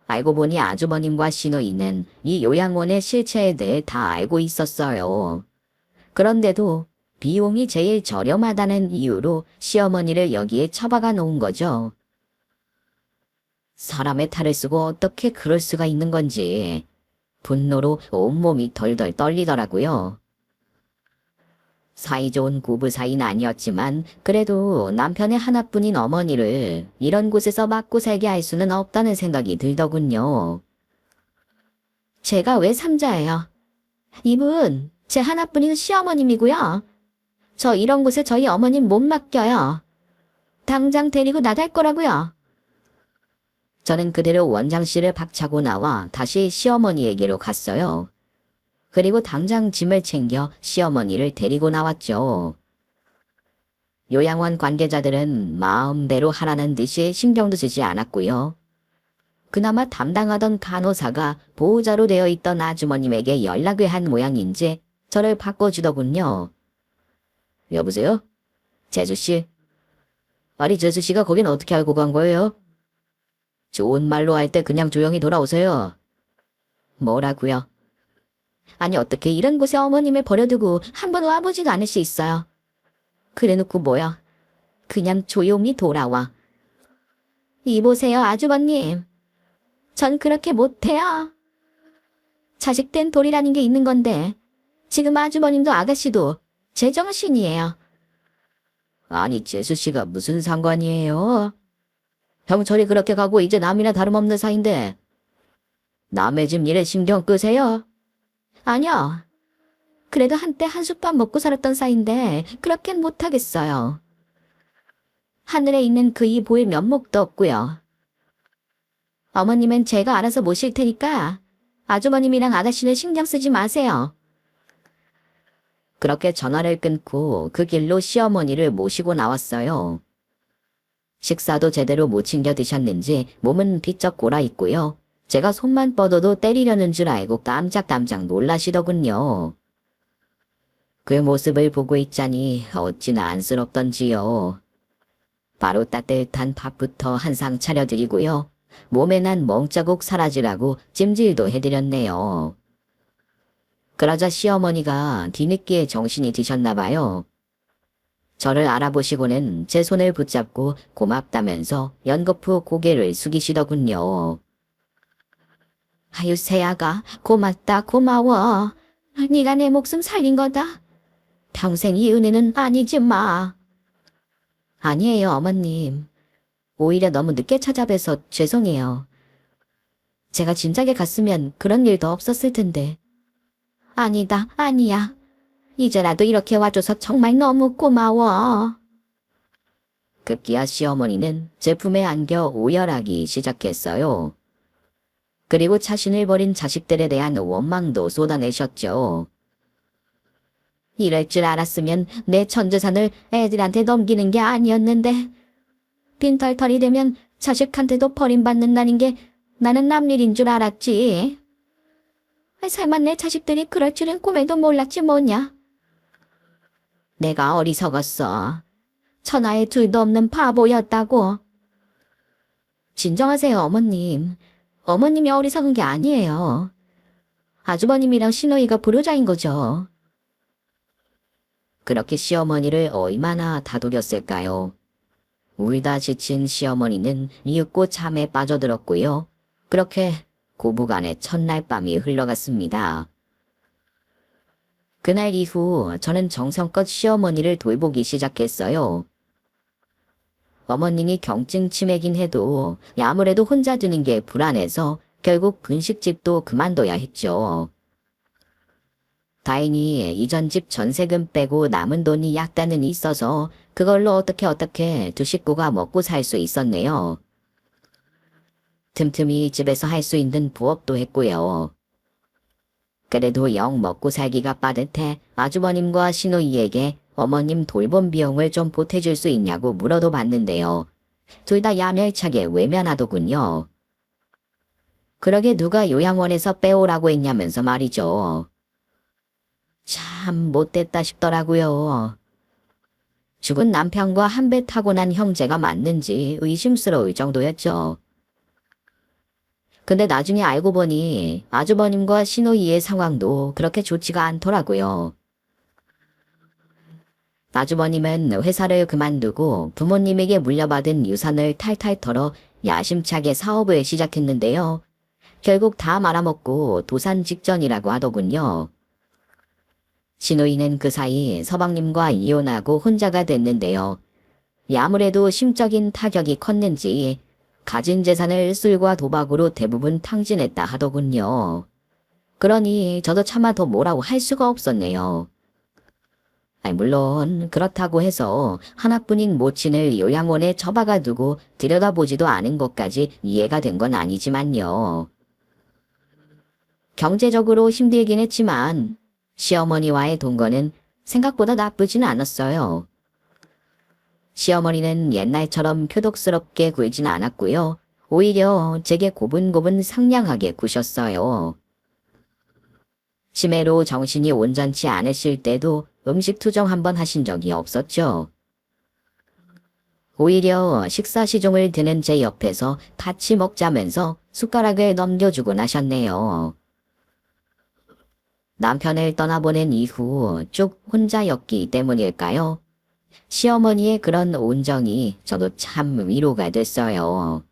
알고 보니 아주버님과 시누이는 이 요양원의 실체에 대해 다 알고 있었어요. 그런데도 비용이 제일 저렴하다는 이유로 시어머니를 여기에 처박아 놓은 거죠. 사람의 탈을 쓰고 어떻게 그럴 수가 있는 건지 분노로 온몸이 덜덜 떨리더라고요. 사이좋은 부부 사이는 아니었지만 그래도 남편의 하나뿐인 어머니를 이런 곳에서 맞고 살게 할 수는 없다는 생각이 들더군요. 제가 왜 삼자예요? 이분 제 하나뿐인 시어머님이고요. 저 이런 곳에 저희 어머님 못 맡겨요. 당장 데리고 나갈 거라고요. 저는 그대로 원장실을 박차고 나와 다시 시어머니에게로 갔어요. 그리고 당장 짐을 챙겨 시어머니를 데리고 나왔죠. 요양원 관계자들은 마음대로 하라는 듯이 신경도 쓰지 않았고요. 그나마 담당하던 간호사가 보호자로 되어 있던 아주머님에게 연락을 한 모양인지 저를 바꿔주더군요. 여보세요? 재수씨? 아니 재수씨가 거긴 어떻게 알고 간 거예요? 좋은 말로 할 때 그냥 조용히 돌아오세요. 뭐라고요? 아니 어떻게 이런 곳에 어머님을 버려두고 한 번 와보지도 않을 수 있어요. 그래놓고 뭐야. 그냥 조용히 돌아와. 이보세요 아주버님. 전 그렇게 못해요. 자식된 돌이라는 게 있는 건데 지금 아주버님도 아가씨도 제정신이에요. 아니 재수씨가 무슨 상관이에요? 형철이 그렇게 가고 이제 남이나 다름없는 사이인데 남의 집 일에 신경 끄세요? 아니요. 그래도 한때 한솥밥 먹고 살았던 사이인데 그렇게는 못하겠어요. 하늘에 있는 그이 보일 면목도 없고요. 어머님은 제가 알아서 모실 테니까 아주머님이랑 아가씨는 신경 쓰지 마세요. 그렇게 전화를 끊고 그 길로 시어머니를 모시고 나왔어요. 식사도 제대로 못 챙겨 드셨는지 몸은 비쩍 골아 있고요. 제가 손만 뻗어도 때리려는 줄 알고 깜짝깜짝 놀라시더군요. 그 모습을 보고 있자니 어찌나 안쓰럽던지요. 바로 따뜻한 밥부터 한 상 차려드리고요. 몸에 난 멍자국 사라지라고 찜질도 해드렸네요. 그러자 시어머니가 뒤늦게 정신이 드셨나 봐요. 저를 알아보시고는 제 손을 붙잡고 고맙다면서 연거푸 고개를 숙이시더군요. 아유 새야가 고맙다 고마워. 네가 내 목숨 살린 거다. 평생 이 은혜는 아니지 마. 아니에요 어머님. 오히려 너무 늦게 찾아뵈서 죄송해요. 제가 진작에 갔으면 그런 일도 없었을 텐데. 아니다 아니야. 이제라도 이렇게 와줘서 정말 너무 고마워. 급기야 시어머니는 제 품에 안겨 오열하기 시작했어요. 그리고 자신을 버린 자식들에 대한 원망도 쏟아내셨죠. 이럴 줄 알았으면 내 전 재산을 애들한테 넘기는 게 아니었는데 빈털털이 되면 자식한테도 버림받는다는 게 나는 남일인 줄 알았지. 설마 내 자식들이 그럴 줄은 꿈에도 몰랐지 뭐냐. 내가 어리석었어. 천하에 둘도 없는 바보였다고. 진정하세요 어머님. 어머님이 어리석은 게 아니에요. 아주버님이랑 시노이가 불효자인 거죠. 그렇게 시어머니를 얼마나 다독였을까요? 울다 지친 시어머니는 이윽고 잠에 빠져들었고요. 그렇게 고부간의 첫날 밤이 흘러갔습니다. 그날 이후 저는 정성껏 시어머니를 돌보기 시작했어요. 어머님이 경증 치매긴 해도 아무래도 혼자 드는 게 불안해서 결국 분식집도 그만둬야 했죠. 다행히 이전 집 전세금 빼고 남은 돈이 약간은 있어서 그걸로 어떻게 두 식구가 먹고 살 수 있었네요. 틈틈이 집에서 할 수 있는 부업도 했고요. 그래도 영 먹고 살기가 빠듯해 아주버님과 시누이에게 어머님 돌봄 비용을 좀 보태줄 수 있냐고 물어도 봤는데요. 둘 다 야멸차게 외면하더군요. 그러게 누가 요양원에서 빼오라고 했냐면서 말이죠. 참 못됐다 싶더라고요. 죽은 남편과 한 배 타고 난 형제가 맞는지 의심스러울 정도였죠. 근데 나중에 알고 보니 아주버님과 시누이의 상황도 그렇게 좋지가 않더라고요. 아주버님은 회사를 그만두고 부모님에게 물려받은 유산을 탈탈 털어 야심차게 사업을 시작했는데요. 결국 다 말아먹고 도산 직전이라고 하더군요. 시누이는 그 사이 서방님과 이혼하고 혼자가 됐는데요. 아무래도 심적인 타격이 컸는지 가진 재산을 술과 도박으로 대부분 탕진했다 하더군요. 그러니 저도 차마 더 뭐라고 할 수가 없었네요. 물론 그렇다고 해서 하나뿐인 모친을 요양원에 처박아 두고 들여다보지도 않은 것까지 이해가 된 건 아니지만요. 경제적으로 힘들긴 했지만 시어머니와의 동거는 생각보다 나쁘진 않았어요. 시어머니는 옛날처럼 표독스럽게 굴진 않았고요. 오히려 제게 고분고분 상냥하게 구셨어요. 치매로 정신이 온전치 않으실 때도 음식 투정 한번 하신 적이 없었죠. 오히려 식사 시종을 드는 제 옆에서 같이 먹자면서 숟가락을 넘겨주곤 하셨네요. 남편을 떠나보낸 이후 쭉 혼자였기 때문일까요? 시어머니의 그런 온정이 저도 참 위로가 됐어요.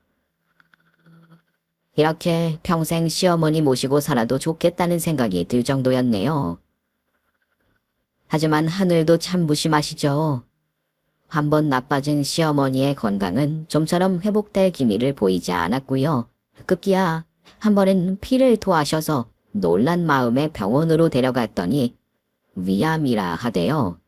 이렇게 평생 시어머니 모시고 살아도 좋겠다는 생각이 들 정도였네요. 하지만 하늘도 참 무심하시죠. 한번 나빠진 시어머니의 건강은 좀처럼 회복될 기미를 보이지 않았고요. 급기야 한 번은 피를 토하셔서 놀란 마음에 병원으로 데려갔더니 위암이라 하대요.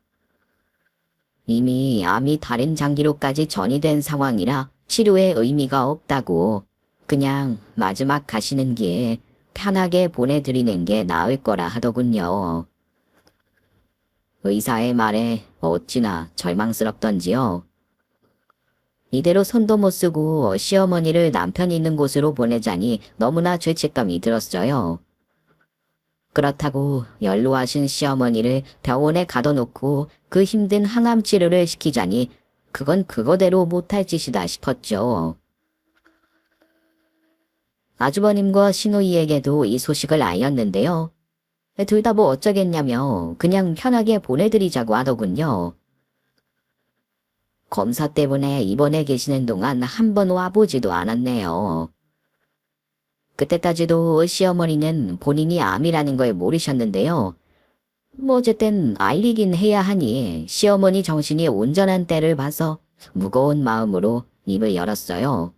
이미 암이 다른 장기로까지 전이된 상황이라 치료에 의미가 없다고 그냥 마지막 가시는 길 편하게 보내드리는 게 나을 거라 하더군요. 의사의 말에 어찌나 절망스럽던지요. 이대로 손도 못 쓰고 시어머니를 남편이 있는 곳으로 보내자니 너무나 죄책감이 들었어요. 그렇다고 연로하신 시어머니를 병원에 가둬놓고 그 힘든 항암 치료를 시키자니 그건 그거대로 못할 짓이다 싶었죠. 아주버님과 시누이에게도 이 소식을 알렸는데요. 둘 다 뭐 어쩌겠냐며 그냥 편하게 보내드리자고 하더군요. 검사 때문에 입원해 계시는 동안 한 번 와보지도 않았네요. 그때까지도 시어머니는 본인이 암이라는 걸 모르셨는데요. 뭐 어쨌든 알리긴 해야 하니 시어머니 정신이 온전한 때를 봐서 무거운 마음으로 입을 열었어요.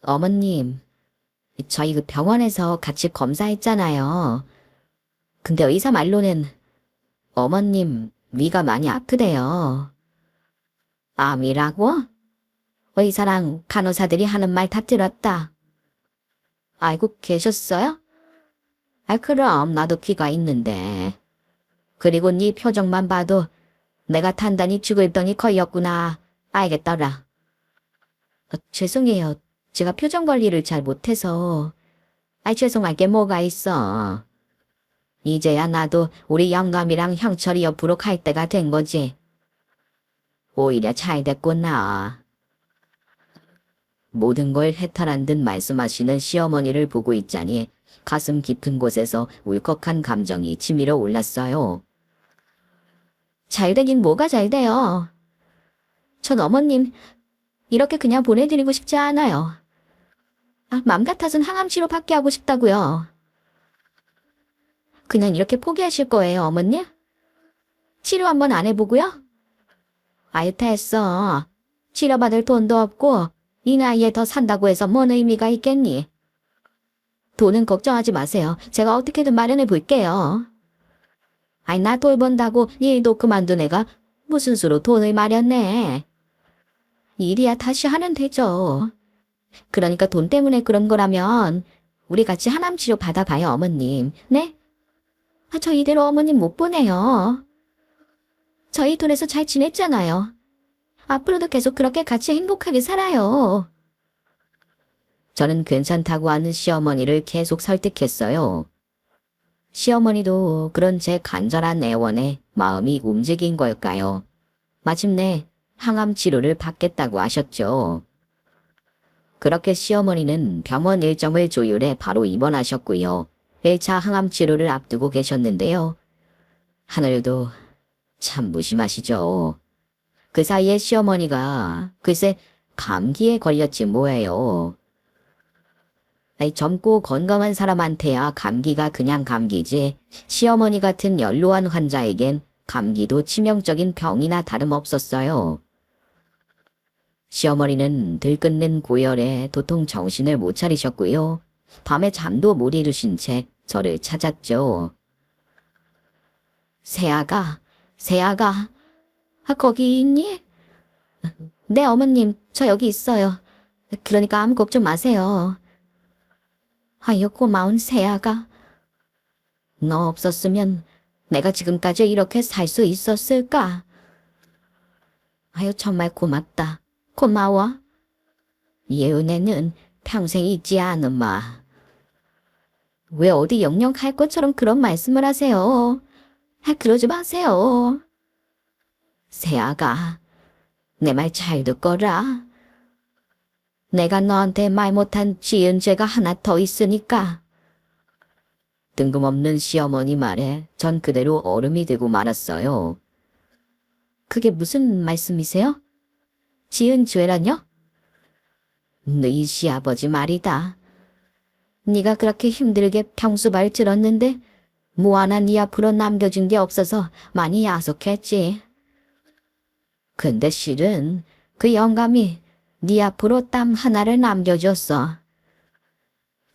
어머님, 저희 그 병원에서 같이 검사했잖아요. 근데 의사 말로는 어머님 위가 많이 아프대요. 암이라고? 의사랑 간호사들이 하는 말 다 들었다. 알고 계셨어요? 그럼 나도 귀가 있는데. 그리고 네 표정만 봐도 내가 단단히 죽을 병이 거였구나. 알겠더라. 죄송해요. 제가 표정 관리를 잘 못해서. 죄송할 게 뭐가 있어. 이제야 나도 우리 영감이랑 형철이 옆으로 갈 때가 된 거지. 오히려 잘 됐구나. 모든 걸 해탈한 듯 말씀하시는 시어머니를 보고 있자니 가슴 깊은 곳에서 울컥한 감정이 치밀어 올랐어요. 잘 되긴 뭐가 잘 돼요. 전 어머님 이렇게 그냥 보내드리고 싶지 않아요. 맘 같아선 항암 치료밖에 하고 싶다고요. 그냥 이렇게 포기하실 거예요, 어머님? 치료 한번 안 해보고요? 됐어. 치료받을 돈도 없고 이 나이에 더 산다고 해서 뭔 의미가 있겠니? 돈은 걱정하지 마세요. 제가 어떻게든 마련해 볼게요. 나 돌본다고 일도 그만둔 애가 무슨 수로 돈을 마련해. 일이야 다시 하면 되죠. 그러니까 돈 때문에 그런 거라면 우리 같이 항암 치료 받아봐요, 어머님. 네? 저 이대로 어머님 못 보내요. 저희 돈에서 잘 지냈잖아요. 앞으로도 계속 그렇게 같이 행복하게 살아요. 저는 괜찮다고 하는 시어머니를 계속 설득했어요. 시어머니도 그런 제 간절한 애원에 마음이 움직인 걸까요? 마침내 항암 치료를 받겠다고 하셨죠. 그렇게 시어머니는 병원 일정을 조율해 바로 입원하셨고요. 1차 항암 치료를 앞두고 계셨는데요. 하늘도 참 무심하시죠. 그 사이에 시어머니가 글쎄 감기에 걸렸지 뭐예요. 젊고 건강한 사람한테야 감기가 그냥 감기지 시어머니 같은 연로한 환자에겐 감기도 치명적인 병이나 다름없었어요. 시어머니는 들끓는 고열에 도통 정신을 못 차리셨고요. 밤에 잠도 못 이루신 채 저를 찾았죠. 새아가, 새아가, 거기 있니? 네, 어머님, 저 여기 있어요. 그러니까 아무 걱정 마세요. 고마운 새아가. 너 없었으면 내가 지금까지 이렇게 살 수 있었을까? 정말 고맙다. 고마워. 이 은혜는 평생 잊지 않으마. 왜 어디 영영할 것처럼 그런 말씀을 하세요? 그러지 마세요. 새아가, 내 말 잘 듣거라. 내가 너한테 말 못한 지은 죄가 하나 더 있으니까. 뜬금없는 시어머니 말에 전 그대로 얼음이 되고 말았어요. 그게 무슨 말씀이세요? 지은 죄라뇨? 너희 시아버지 말이다. 네가 그렇게 힘들게 평수발 들었는데 뭐 하나 네 앞으로 남겨준 게 없어서 많이 야속했지. 근데 실은 그 영감이 네 앞으로 땀 하나를 남겨줬어.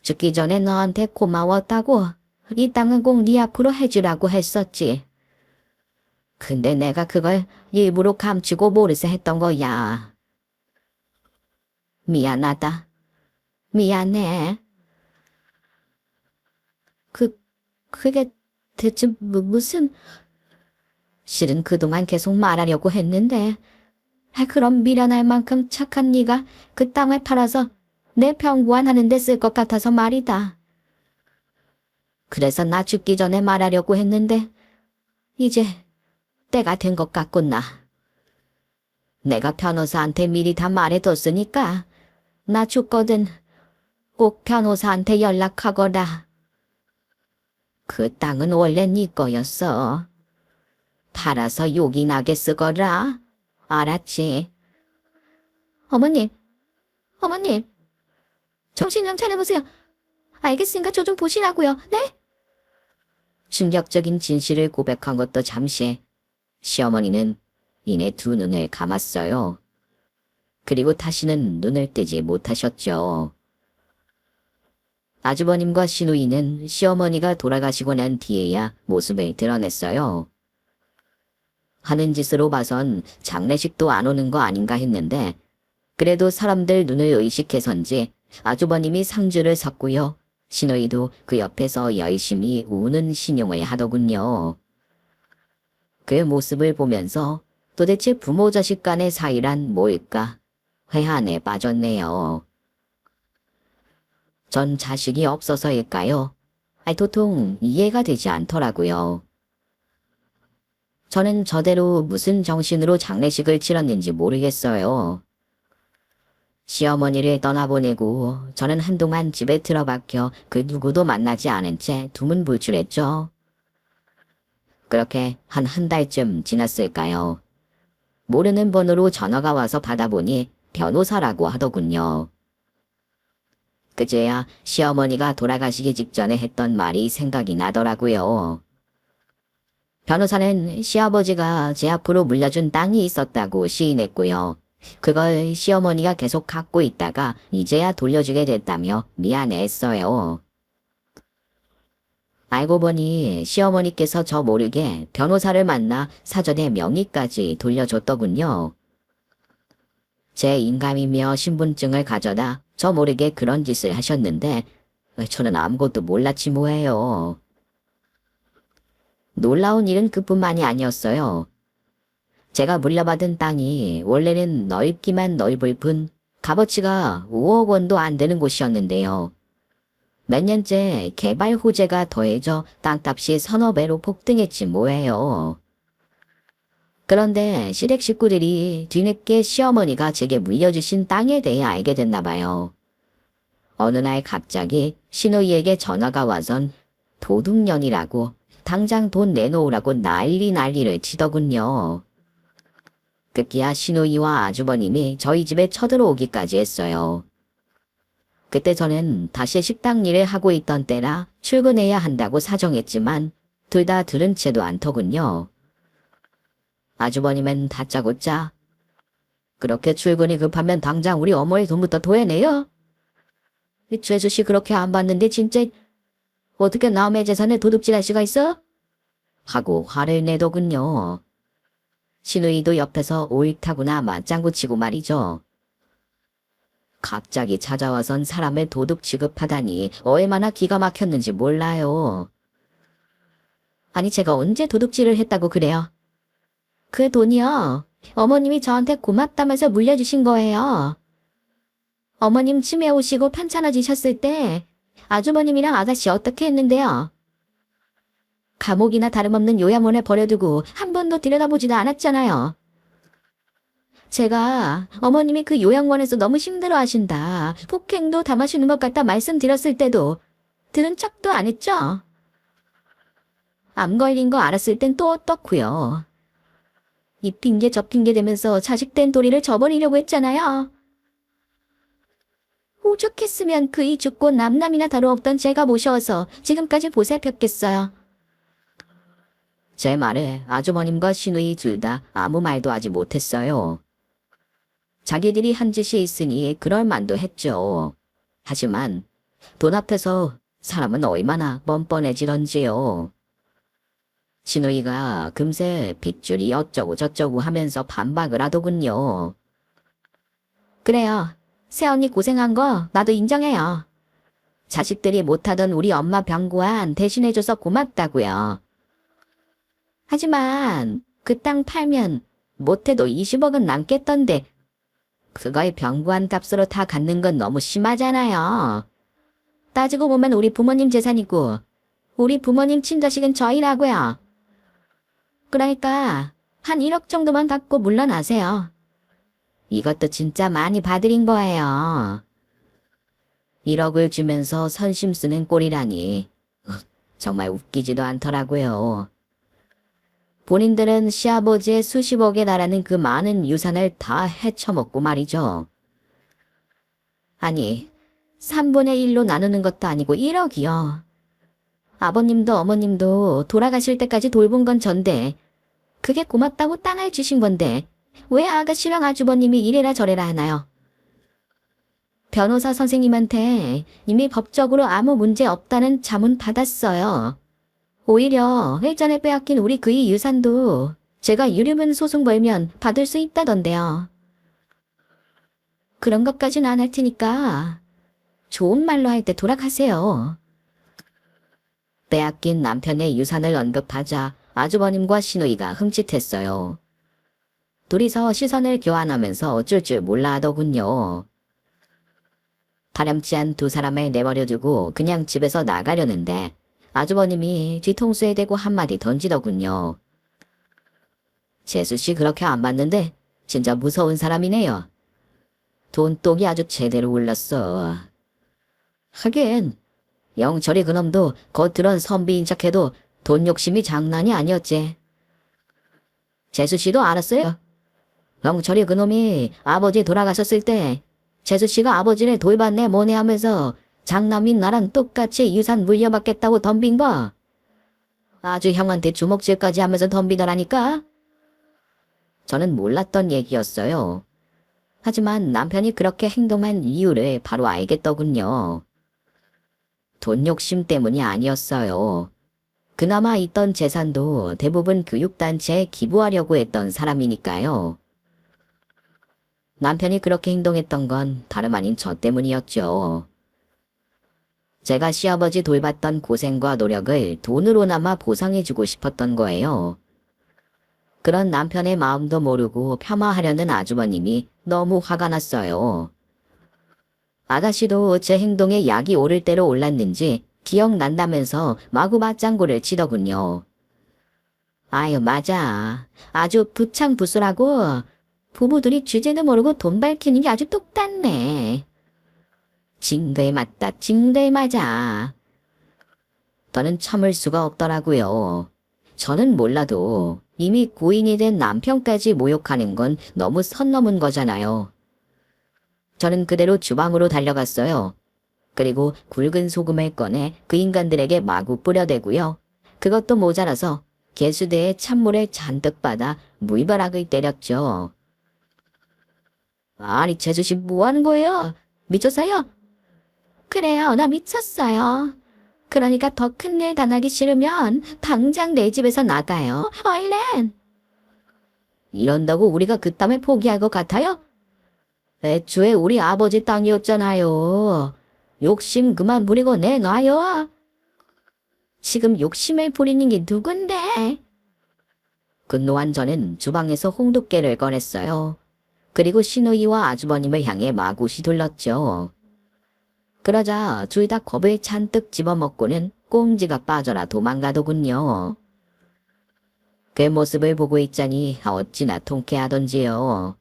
죽기 전에 너한테 고마웠다고 이 땅은 꼭 네 앞으로 해주라고 했었지. 근데 내가 그걸 일부러 감추고 모르쇠 했던 거야. 미안하다. 미안해. 그게 대체 무슨... 실은 그동안 계속 말하려고 했는데 그럼 미련할 만큼 착한 네가 그 땅을 팔아서 내 병구안하는 데 쓸 것 같아서 말이다. 그래서 나 죽기 전에 말하려고 했는데 이제 때가 된 것 같구나. 내가 변호사한테 미리 다 말해뒀으니까 나 죽거든 꼭 변호사한테 연락하거라. 그 땅은 원래 네 거였어. 팔아서 욕이 나게 쓰거라. 알았지? 어머님, 어머님, 정신 좀 차려보세요. 알겠으니까 저 좀 보시라고요. 네? 충격적인 진실을 고백한 것도 잠시 시어머니는 이내 두 눈을 감았어요. 그리고 다시는 눈을 뜨지 못하셨죠. 아주버님과 시누이는 시어머니가 돌아가시고 난 뒤에야 모습을 드러냈어요. 하는 짓으로 봐선 장례식도 안 오는 거 아닌가 했는데 그래도 사람들 눈을 의식해선지 아주버님이 상주를 섰고요. 시누이도 그 옆에서 열심히 우는 신용을 하더군요. 그 모습을 보면서 도대체 부모 자식 간의 사이란 뭘까 회한에 빠졌네요. 전 자식이 없어서일까요? 도통 이해가 되지 않더라고요. 저는 저대로 무슨 정신으로 장례식을 치렀는지 모르겠어요. 시어머니를 떠나보내고 저는 한동안 집에 틀어박혀 그 누구도 만나지 않은 채 두문불출했죠. 그렇게 한 달쯤 지났을까요? 모르는 번호로 전화가 와서 받아보니 변호사라고 하더군요. 그제야 시어머니가 돌아가시기 직전에 했던 말이 생각이 나더라고요. 변호사는 시아버지가 제 앞으로 물려준 땅이 있었다고 시인했고요. 그걸 시어머니가 계속 갖고 있다가 이제야 돌려주게 됐다며 미안해했어요. 알고 보니 시어머니께서 저 모르게 변호사를 만나 사전에 명의까지 돌려줬더군요. 제 인감이며 신분증을 가져다 저 모르게 그런 짓을 하셨는데 저는 아무것도 몰랐지 뭐예요. 놀라운 일은 그뿐만이 아니었어요. 제가 물려받은 땅이 원래는 넓기만 넓을 뿐 값어치가 5억 원도 안 되는 곳이었는데요. 몇 년째 개발 호재가 더해져 땅값이 서너 배로 폭등했지 뭐예요. 그런데 시댁 식구들이 뒤늦게 시어머니가 제게 물려주신 땅에 대해 알게 됐나 봐요. 어느 날 갑자기 시누이에게 전화가 와선 도둑년이라고 당장 돈 내놓으라고 난리를 치더군요. 급기야 시누이와 아주버님이 저희 집에 쳐들어오기까지 했어요. 그때 저는 다시 식당 일을 하고 있던 때라 출근해야 한다고 사정했지만 둘 다 들은 채도 않더군요. 아주버님은 다짜고짜 그렇게 출근이 급하면 당장 우리 어머니 돈부터 토해내요. 죄수씨 그렇게 안 받는데 진짜 어떻게 남의 재산에 도둑질할 수가 있어? 하고 화를 내더군요. 시누이도 옆에서 옳다구나 맞장구치고 말이죠. 갑자기 찾아와선 사람을 도둑 취급하다니 얼마나 기가 막혔는지 몰라요. 아니 제가 언제 도둑질을 했다고 그래요? 그 돈이요. 어머님이 저한테 고맙다면서 물려주신 거예요. 어머님 치매 오시고 편찮아지셨을 때 아주버님이랑 아가씨 어떻게 했는데요? 감옥이나 다름없는 요양원에 버려두고 한 번도 들여다보지도 않았잖아요. 제가 어머님이 그 요양원에서 너무 힘들어하신다. 폭행도 담아주는 것 같다 말씀드렸을 때도 들은 척도 안 했죠? 암 걸린 거 알았을 땐 또 어떻고요. 이 핑계 저 핑계 대면서 자식된 도리를 저버리려고 했잖아요. 오죽했으면 그이 죽고 남남이나 다름없던 제가 모셔와서 지금까지 보살폈겠어요. 제 말에 아주머님과 시누이 둘 다 아무 말도 하지 못했어요. 자기들이 한 짓이 있으니 그럴 만도 했죠. 하지만 돈 앞에서 사람은 얼마나 뻔뻔해지던지요. 시누이가 금세 빗줄이 어쩌고 저쩌고 하면서 반박을 하더군요. 그래요. 새언니 고생한 거 나도 인정해요. 자식들이 못하던 우리 엄마 병고안 대신해줘서 고맙다고요. 하지만 그 땅 팔면 못해도 20억은 남겠던데 그거에 병부한 값으로 다 갖는 건 너무 심하잖아요. 따지고 보면 우리 부모님 재산이고 우리 부모님 친자식은 저희라고요. 그러니까 한 1억 정도만 갖고 물러나세요. 이것도 진짜 많이 봐드린 거예요. 1억을 주면서 선심 쓰는 꼴이라니. 정말 웃기지도 않더라고요. 본인들은 시아버지의 수십억에 달하는 그 많은 유산을 다 헤쳐먹고 말이죠. 아니, 3분의 1로 나누는 것도 아니고 1억이요. 아버님도 어머님도 돌아가실 때까지 돌본 건 전데 그게 고맙다고 땅을 주신 건데 왜 아가씨랑 아주버님이 이래라 저래라 하나요? 변호사 선생님한테 이미 법적으로 아무 문제 없다는 자문 받았어요. 오히려 예전에 빼앗긴 우리 그의 유산도 제가 유류분 소송 걸면 받을 수 있다던데요. 그런 것까진 안 할 테니까 좋은 말로 할 때 돌아가세요. 빼앗긴 남편의 유산을 언급하자 아주버님과 시누이가 흠칫했어요. 둘이서 시선을 교환하면서 어쩔 줄 몰라 하더군요. 타렴치 않 두 사람을 내버려두고 그냥 집에서 나가려는데 아주버님이 뒤통수에 대고 한마디 던지더군요. 재수씨 그렇게 안 봤는데 진짜 무서운 사람이네요. 돈독이 아주 제대로 올랐어. 하긴 영철이 그놈도 겉으론 선비인 척해도 돈 욕심이 장난이 아니었지. 재수씨도 알았어요? 영철이 그놈이 아버지 돌아가셨을 때 재수씨가 아버지를 돌봤네 뭐네 하면서 장남인 나랑 똑같이 유산 물려받겠다고 덤빈 거. 아주 형한테 주먹질까지 하면서 덤비더라니까. 저는 몰랐던 얘기였어요. 하지만 남편이 그렇게 행동한 이유를 바로 알겠더군요. 돈 욕심 때문이 아니었어요. 그나마 있던 재산도 대부분 교육단체에 기부하려고 했던 사람이니까요. 남편이 그렇게 행동했던 건 다름 아닌 저 때문이었죠. 제가 시아버지 돌봤던 고생과 노력을 돈으로나마 보상해주고 싶었던 거예요. 그런 남편의 마음도 모르고 폄하하려는 아주버님이 너무 화가 났어요. 아가씨도 제 행동에 약이 오를 대로 올랐는지 기억난다면서 마구 맞장구를 치더군요. 아유 맞아. 아주 부창부수라고. 부부들이 주제도 모르고 돈 밝히는 게 아주 똑같네. 징그에 맞다 징그에 맞아. 저는 참을 수가 없더라고요. 저는 몰라도 이미 고인이 된 남편까지 모욕하는 건 너무 선 넘은 거잖아요. 저는 그대로 주방으로 달려갔어요. 그리고 굵은 소금을 꺼내 그 인간들에게 마구 뿌려대고요. 그것도 모자라서 개수대에 찬물을 잔뜩 받아 물벼락을 때렸죠. 아니 재수씨 뭐하는 거예요? 미쳤어요? 그래요, 나 미쳤어요. 그러니까 더 큰 일 당하기 싫으면 당장 내 집에서 나가요. 얼른! 이런다고 우리가 그 땅을 포기할 것 같아요? 애초에 우리 아버지 땅이었잖아요. 욕심 그만 부리고 내놔요. 지금 욕심을 부리는 게 누군데? 근노한 저는 주방에서 홍두깨를 꺼냈어요. 그리고 시누이와 아주버님을 향해 마구 휘둘렀죠. 그러자 둘 다 겁을 잔뜩 집어먹고는 꼼지가 빠져라 도망가더군요. 그 모습을 보고 있자니 어찌나 통쾌하던지요.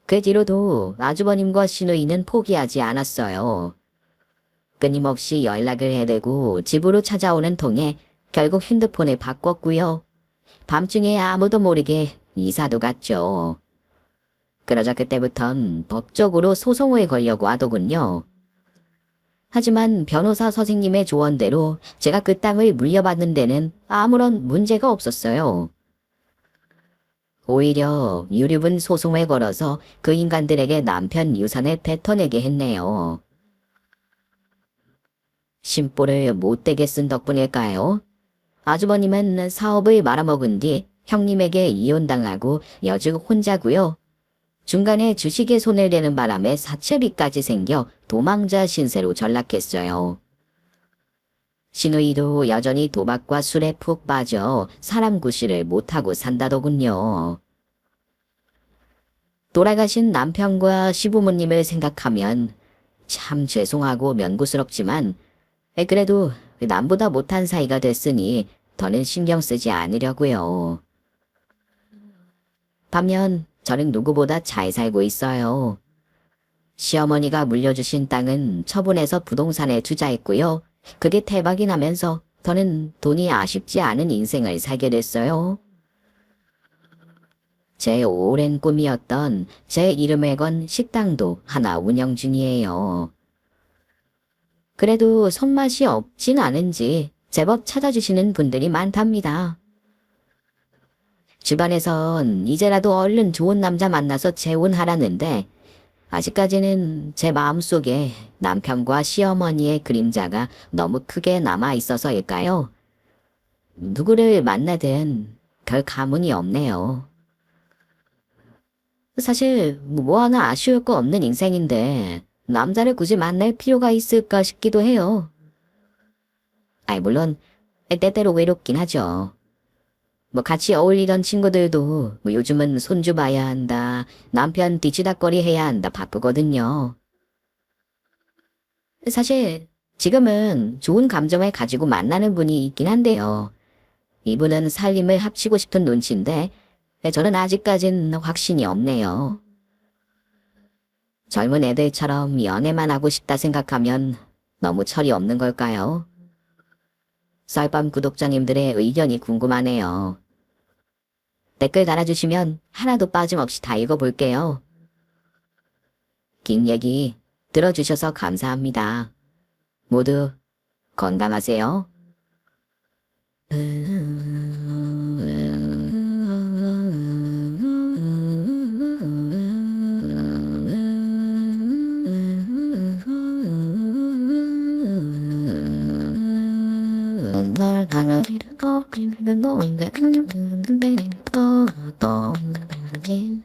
그 뒤로도 아주버님과 시누이는 포기하지 않았어요. 끊임없이 연락을 해대고 집으로 찾아오는 통에 결국 핸드폰을 바꿨고요. 밤중에 아무도 모르게 이사도 갔죠. 그러자 그때부턴 법적으로 소송을 걸려고 하더군요. 하지만 변호사 선생님의 조언대로 제가 그 땅을 물려받는 데는 아무런 문제가 없었어요. 오히려 유류분 소송을 걸어서 그 인간들에게 남편 유산을 뱉어내게 했네요. 심보를 못되게 쓴 덕분일까요? 아주버님은 사업을 말아먹은 뒤 형님에게 이혼당하고 여주 혼자고요. 중간에 주식에 손을 대는 바람에 사채비까지 생겨 도망자 신세로 전락했어요. 신우이도 여전히 도박과 술에 푹 빠져 사람 구실을 못하고 산다더군요. 돌아가신 남편과 시부모님을 생각하면 참 죄송하고 면구스럽지만 그래도 남보다 못한 사이가 됐으니 더는 신경 쓰지 않으려고요. 반면 저는 누구보다 잘 살고 있어요. 시어머니가 물려주신 땅은 처분해서 부동산에 투자했고요. 그게 대박이 나면서 저는 돈이 아쉽지 않은 인생을 살게 됐어요. 제 오랜 꿈이었던 제 이름에 건 식당도 하나 운영 중이에요. 그래도 손맛이 없진 않은지 제법 찾아주시는 분들이 많답니다. 주변에선 이제라도 얼른 좋은 남자 만나서 재혼하라는데 아직까지는 제 마음속에 남편과 시어머니의 그림자가 너무 크게 남아있어서일까요? 누구를 만나든 별 감흥이 없네요. 사실 뭐 하나 아쉬울 거 없는 인생인데 남자를 굳이 만날 필요가 있을까 싶기도 해요. 물론 때때로 외롭긴 하죠. 같이 어울리던 친구들도 요즘은 손주 봐야 한다, 남편 뒤치다꺼리 해야 한다 바쁘거든요. 사실 지금은 좋은 감정을 가지고 만나는 분이 있긴 한데요. 이분은 살림을 합치고 싶은 눈치인데 저는 아직까진 확신이 없네요. 젊은 애들처럼 연애만 하고 싶다 생각하면 너무 철이 없는 걸까요? 썰밤 구독자님들의 의견이 궁금하네요. 댓글 달아주시면 하나도 빠짐없이 다 읽어볼게요. 긴 얘기 들어주셔서 감사합니다. 모두 건강하세요. 널 강아지를 꺾이는 건데